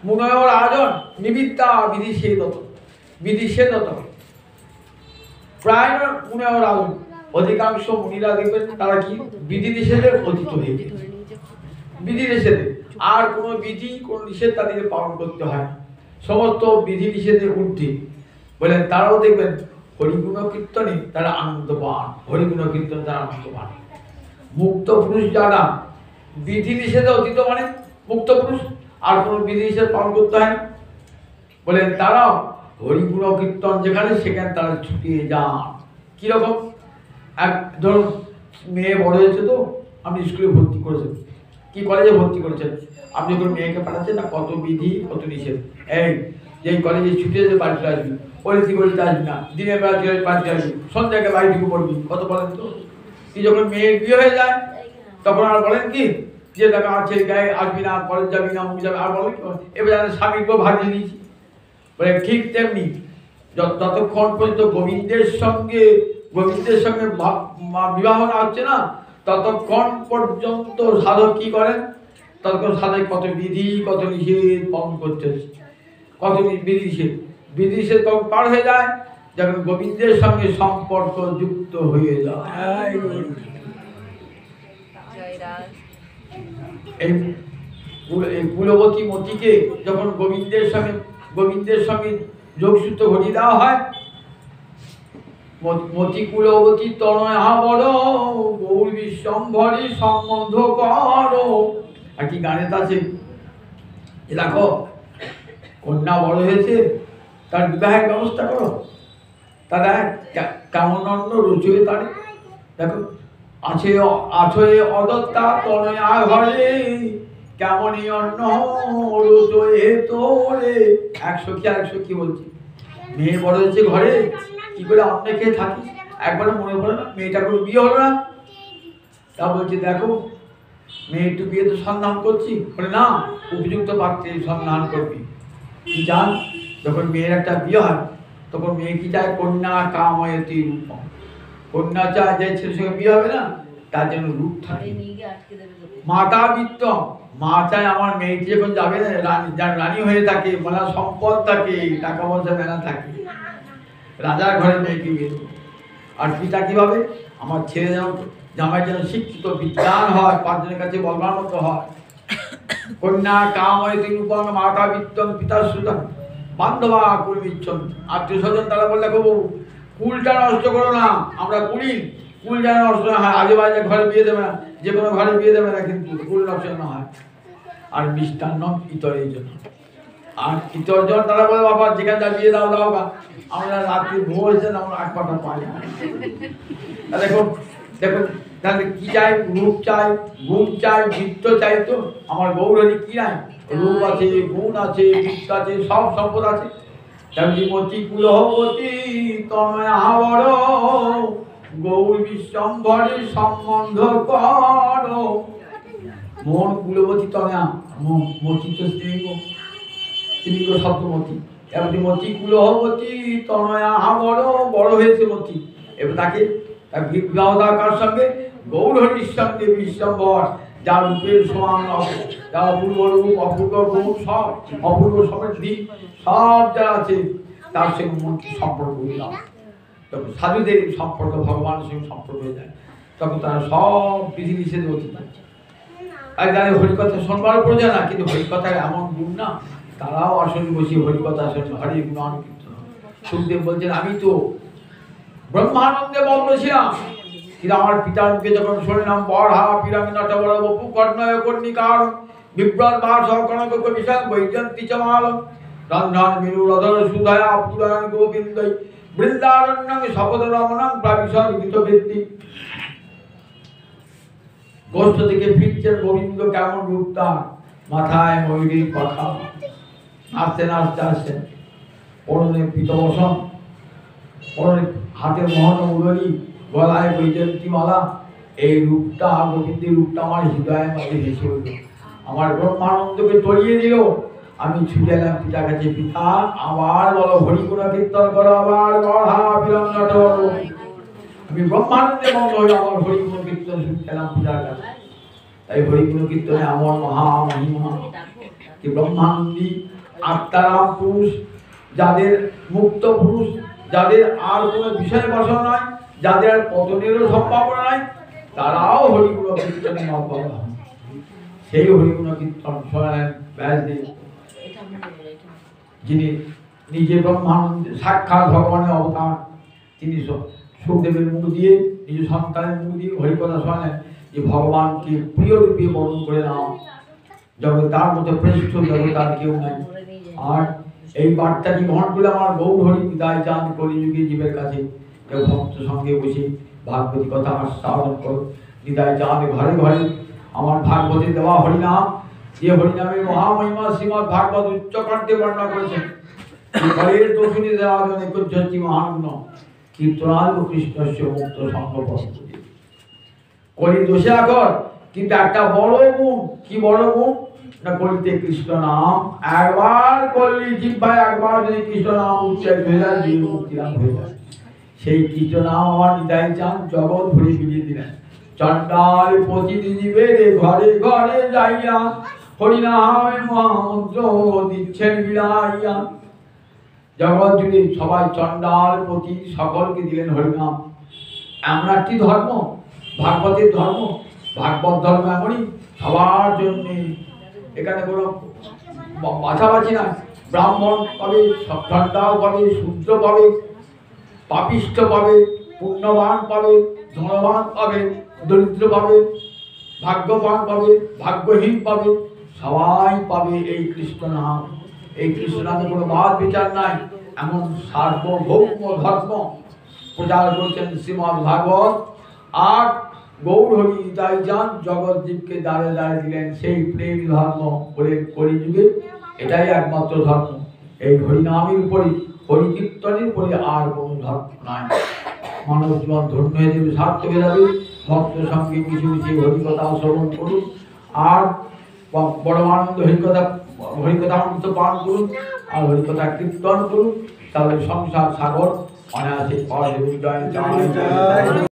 মুনয় রাজন নিমিত্তা বিধিষেধত বিধিষেধত। প্রায়ণ মুনয় রাজন, অধিকাংশ মুনিরা দেখবেন তারা কি বিধি নিষেধের অতীত হয়ে গেছে। বিধি নিষেধে আর কোনো বিধি কোন নিষেধ তাদেরকে পালন করতে হয়, সমস্ত বিধি নিষেধের ঊর্ধ্বে। বলেন তারাও দেখবেন হরিগুণ কীর্তনে তারা আনন্দ পান, হরিগুণ কীর্তনে তারা আনন্দ পান। মুক্ত পুরুষ যারা বিধি নিষেধে অতীত মানে মুক্ত পুরুষ, আর কোনো বিধি নিষেধ পালন করতে হয় না, বলেন তারাও হরিগুণ কীর্তন যেখানে সেখানে তারা ছুটিয়ে যান। কিরকম? এক ধরুন মেয়ে বড় হয়েছে, তো আপনি স্কুলে ভর্তি করেছেন, কি কলেজে ভর্তি করেছেন, আপনি যখন মেয়েকে পাঠাচ্ছেন না কত বিধি কত নিষেধ। এই যে কলেজে ছুটি যেতে বাড়িতে আসবি, পরিস্থিতি বলতে আসবি না, দিনের বেলা বাড়িতে আসবি, সন্ধ্যাকে বাড়ি ঢুকে পড়বি, কত বলেন তো। কি যখন মেয়ের বিয়ে হয়ে যায় তখন আর বলেন কি যে দেখা আছে গায়ে আসবি না, কলেজ যাবি না, মুখ যাবে, আর বলেন এবার স্বামীকেও ভাগিয়ে দিয়েছি। বলে ঠিক তেমনি যতক্ষণ পর্যন্ত গোবিন্দের সঙ্গে বিবাহ না হচ্ছে না ততক্ষণ পর্যন্ত সাধক কি করেন, ততক্ষণ সাধক কত বিধি কত নিষেধ পালন করতে হচ্ছে, কত বিধি নিষেধ। বিধি নিষেধ কখন পার হয়ে যায় যখন গোবিন্দের সঙ্গে সম্পর্ক যুক্ত হয়ে যায়। এই কুলবতী মতিকে যখন গোবিন্দের সঙ্গে যোগসূত্র ঘটিয়ে দেওয়া হয়, মতি কুলবতী তনয় বড় গৌর বিশ্বম্ভরি সম্বন্ধ করো। আর কি গানে আছে, দেখো কন্যা বড় হয়েছে তার বিবাহের ব্যবস্থা করো, তারা কেমন অন্ন রুচয়ে তারে। দেখো আছে অদত্তা তনয়া ঘরে কেমনই অন্ন রুচয়ে তোরে। 100 কি বলছি, মেয়ে বড় হয়েছে ঘরে, কি করে অন্য খেয়ে থাকিস, একবারে মনে পড়ে না মেয়েটা করে বিয়ে হলো না। তা বলছে দেখো মেয়ে একটু বিয়ে তো সন্ধান করছি, বলে না, উপযুক্ত পাত্রে সন্ধান করবি। কি জান, যখন মেয়ের একটা বিয়ে হয় তখন মেয়ে কি চায়, কন্যা কাময়তি রূপম, কন্যা চায় যে ছেলের সঙ্গে বিয়ে হবে না তার জন্য রূপ থাকে। মাতা বিত্ত, মা চায় আমার মেয়েটি যখন যাবে না রানী হয়ে থাকে, মেলা সম্পদ থাকে, টাকা পয়সা মেলা থাকে, রাজার ঘরে মেয়েকে বিয়ে দেবো। আর পিতা কিভাবে, আমার ছেলে যেন জামাই যেন শিক্ষিত বিজ্ঞান হয়, পাঁচজনের কাছে বলবার মতো হয়। কন্যা কাময়তি রূপং মাতা বিত্তং পিতা সুতং বান্ধবা কুলমিচ্ছন, আত্মীয় স্বজন তারা বললে বাবু কুলটা নষ্ট করো না, আমরা কুলি, কুল যেন নষ্ট না হয়, আজে বাজে ঘরে বিয়ে দেবে না, যে কোনো ঘরে বিয়ে দেবে না, কিন্তু কুল নষ্ট না হয়। আর মিষ্টান্ন ইতরের জন্য, আর ইতর জন তারা বলে বাবা যেখানে যা বিয়ে দাও দাও বা, আমরা রাত্রি ভোর হয়েছে না, আমরা 8-9টা পাই না। দেখো দেখো, তাহলে কি চাই, রূপ চাই, গুণ চাই, বৃত্ত চাই। তো আমার গৌরী কি নাই, রূপ আছে, গুণ আছে, বৃত্ত আছে, সব সম্পদ আছে। তেমনি মতি কুলবতী তনয় আবর, গৌর বিশ্বম্ভরে সম্বন্ধ কর। মন কুলবতী তনয়া, মতি তো স্ত্রীলিঙ্গ, স্ত্রীলিঙ্গ শব্দ মতি। এমনি মতি কুলবতী তনয়া আবর, বড় হয়েছে মতি, এবার তাকে বিবাহ কার সঙ্গে, গৌরহরির সঙ্গে বিশ্বম্ভর, যার রূপের সমান, যার অপূর্ব রূপ, অপূর্ব গুণ, সব অপূর্ব সমৃদ্ধি সব যারা আছে তার সঙ্গে মন্ত্রী সম্পর্ক হয়ে যাও। তখন সাধুদের সম্পর্ক ভগবানের সঙ্গে সম্পর্ক হয়ে যায়, তখন তারা সব বিধি নিষেধ অতীত। আর তাদের হরিকথা শোনবার প্রয়োজন না, কিন্তু হরিকথার এমন গুণ না, তারাও আসলে বসে হরিকথা শোনে, হরি গুণ কীর্তন। সুখদেব বলছেন আমি তো ব্রহ্মানন্দে মগ্ন ছিলাম, কিন্তু আমার পিতার মুখে যখন শুনলাম বড়হা পিরামি নট বড় বপু কর্ণয় কর্ণিকার বিপ্রদ বা সকনক বিশাল বৈজন্তী চমাল রন্ধন মিরু রধর সুধয়া পুরাণ গোবিন্দই বৃন্দারণ্যং শপথ রমণং প্রাবিশদ গীত ভিত্তি। গোষ্ঠ থেকে ফিরছেন গোবিন্দ, কেমন রূপ তার, মাথায় ময়ূরীর পাখা, নাচতে নাচতে আসছেন, পরনে পীতবসন, পরনে হাতে মোহন মুরলী, গলায় বৈজন্তী মালা। এই রূপটা, গোবিন্দের রূপটা আমার হৃদয়ে মাঝে ভেসে উঠল, আমার ব্রহ্মানন্দকে তলিয়ে দিল। আমি ছুটে এলাম পিতার কাছে, পিতা আবার বলো হরি গুণ কীর্তন করো, আবার গড়হা বিলম্ব করো। আমি ব্রহ্মানন্দে মগ্ন হয়ে আমার হরি গুণ কীর্তন শুনতে এলাম পিতার কাছে। তাই হরি গুণ কীর্তনে আমার মহা মহিমা, কি ব্রহ্মানন্দী আত্মারাম পুরুষ, যাদের মুক্ত পুরুষ, যাদের আর কোনো বিষয় বাসনা নাই, যাদের আর পতনেরও সম্ভাবনা নাই, তারাও হরিগুণ কীর্তনে মগ্ন হন। সেই হরিগুণ কীর্তন শোনেন ব্যাসদেব, যিনি নিজে ব্রহ্মানন্দ সাক্ষাৎ ভগবানের অবতার। তিনি সুখদেবের মুখ দিয়ে, নিজ সন্তানের মুখ দিয়ে হরিকথা শোনেন যে ভগবানকে প্রিয় রূপে বরণ করে নাও, জগৎ তার মতো শ্রেষ্ঠ জগৎ আর কেউ নাই। আর এই বার্তাটি গ্রহণ করে আমার গৌর হরি বিদায় চান কলিযুগে জীবের কাছে। কেউ ভক্ত সঙ্গে বসে ভাগবতী কথা শ্রবণ করো, বিদায় চান ঘরে ঘরে আমার ভাগবতী দেওয়া হরিনাম, যে হরিনামের মহামহিমা শ্রীমৎ ভাগবত উচ্চ কণ্ঠে বর্ণনা করেছেন। ঘরের দক্ষিণে দেওয়া একটি মহান কীর্তনাল কৃষ্ণস্য মুক্ত সংকল্প কলি দোষে আকর, কিন্তু একটা বড় গুণ, কি বড় গুণ না, কলিতে কৃষ্ণ নাম একবার করলি, জিহ্বায় একবার যদি কৃষ্ণ নাম উচ্চারিত হয়ে যায়, জীব মুক্তি লাভ হয়ে যায়। সেই কৃষ্ণ নাম আমার নিতাই চান জগৎ ভরে বিলিয়ে দিলেন। চণ্ডাল প্রতিদিন জীবের ঘরে ঘরে যাইয়া হরিনামে মহামন্ত্র দিচ্ছেন বিলাইয়া। জগৎ জুড়ে সবাই চণ্ডাল প্রতি সকলকে দিলেন হরিনাম। এমন একটি ধর্ম, ভাগবতের ধর্ম, ভাগবত ধর্ম এমনই সবার জন্য, এখানে কোনো বাছাবাছি না। ব্রাহ্মণ পাবে, চণ্ডাল পাবে, শূদ্র পাবে, পাপিষ্ঠ পাবে, পুণ্যবান পাবে, ধনবান পাবে, দরিদ্র পাবে, ভাগ্যবান পাবে, ভাগ্যহীন পাবে, সবাই পাবে এই কৃষ্ণ নাম। এই কৃষ্ণ নামে কোনো বাদ বিচার নাই। এমন সার্বভৌম ধর্ম প্রচার করছেন শ্রীমদ্ ভাগবত। আর গৌর হরি তাই যান জগৎ জীবকে দ্বারে দ্বারে দিলেন সেই প্রেম ধর্ম বলে কলিযুগে এটাই একমাত্র ধর্ম। এই হরিনামের উপরে, হরি কীর্তনের উপরে আর কোনো ধর্ম নাই। মানব জীবন ধন্য হয়ে যাবে, সার্থক হয়ে যাবে। ভক্ত সঙ্গে কিছু কিছু হরিকথা শ্রবণ করুন। আর পরমানন্দ হরিকথা অমৃত পান করুন আর হরিকথা কীর্তন করুন, তাহলে সংসার সাগর অনায়াসে পার হয়ে যায়।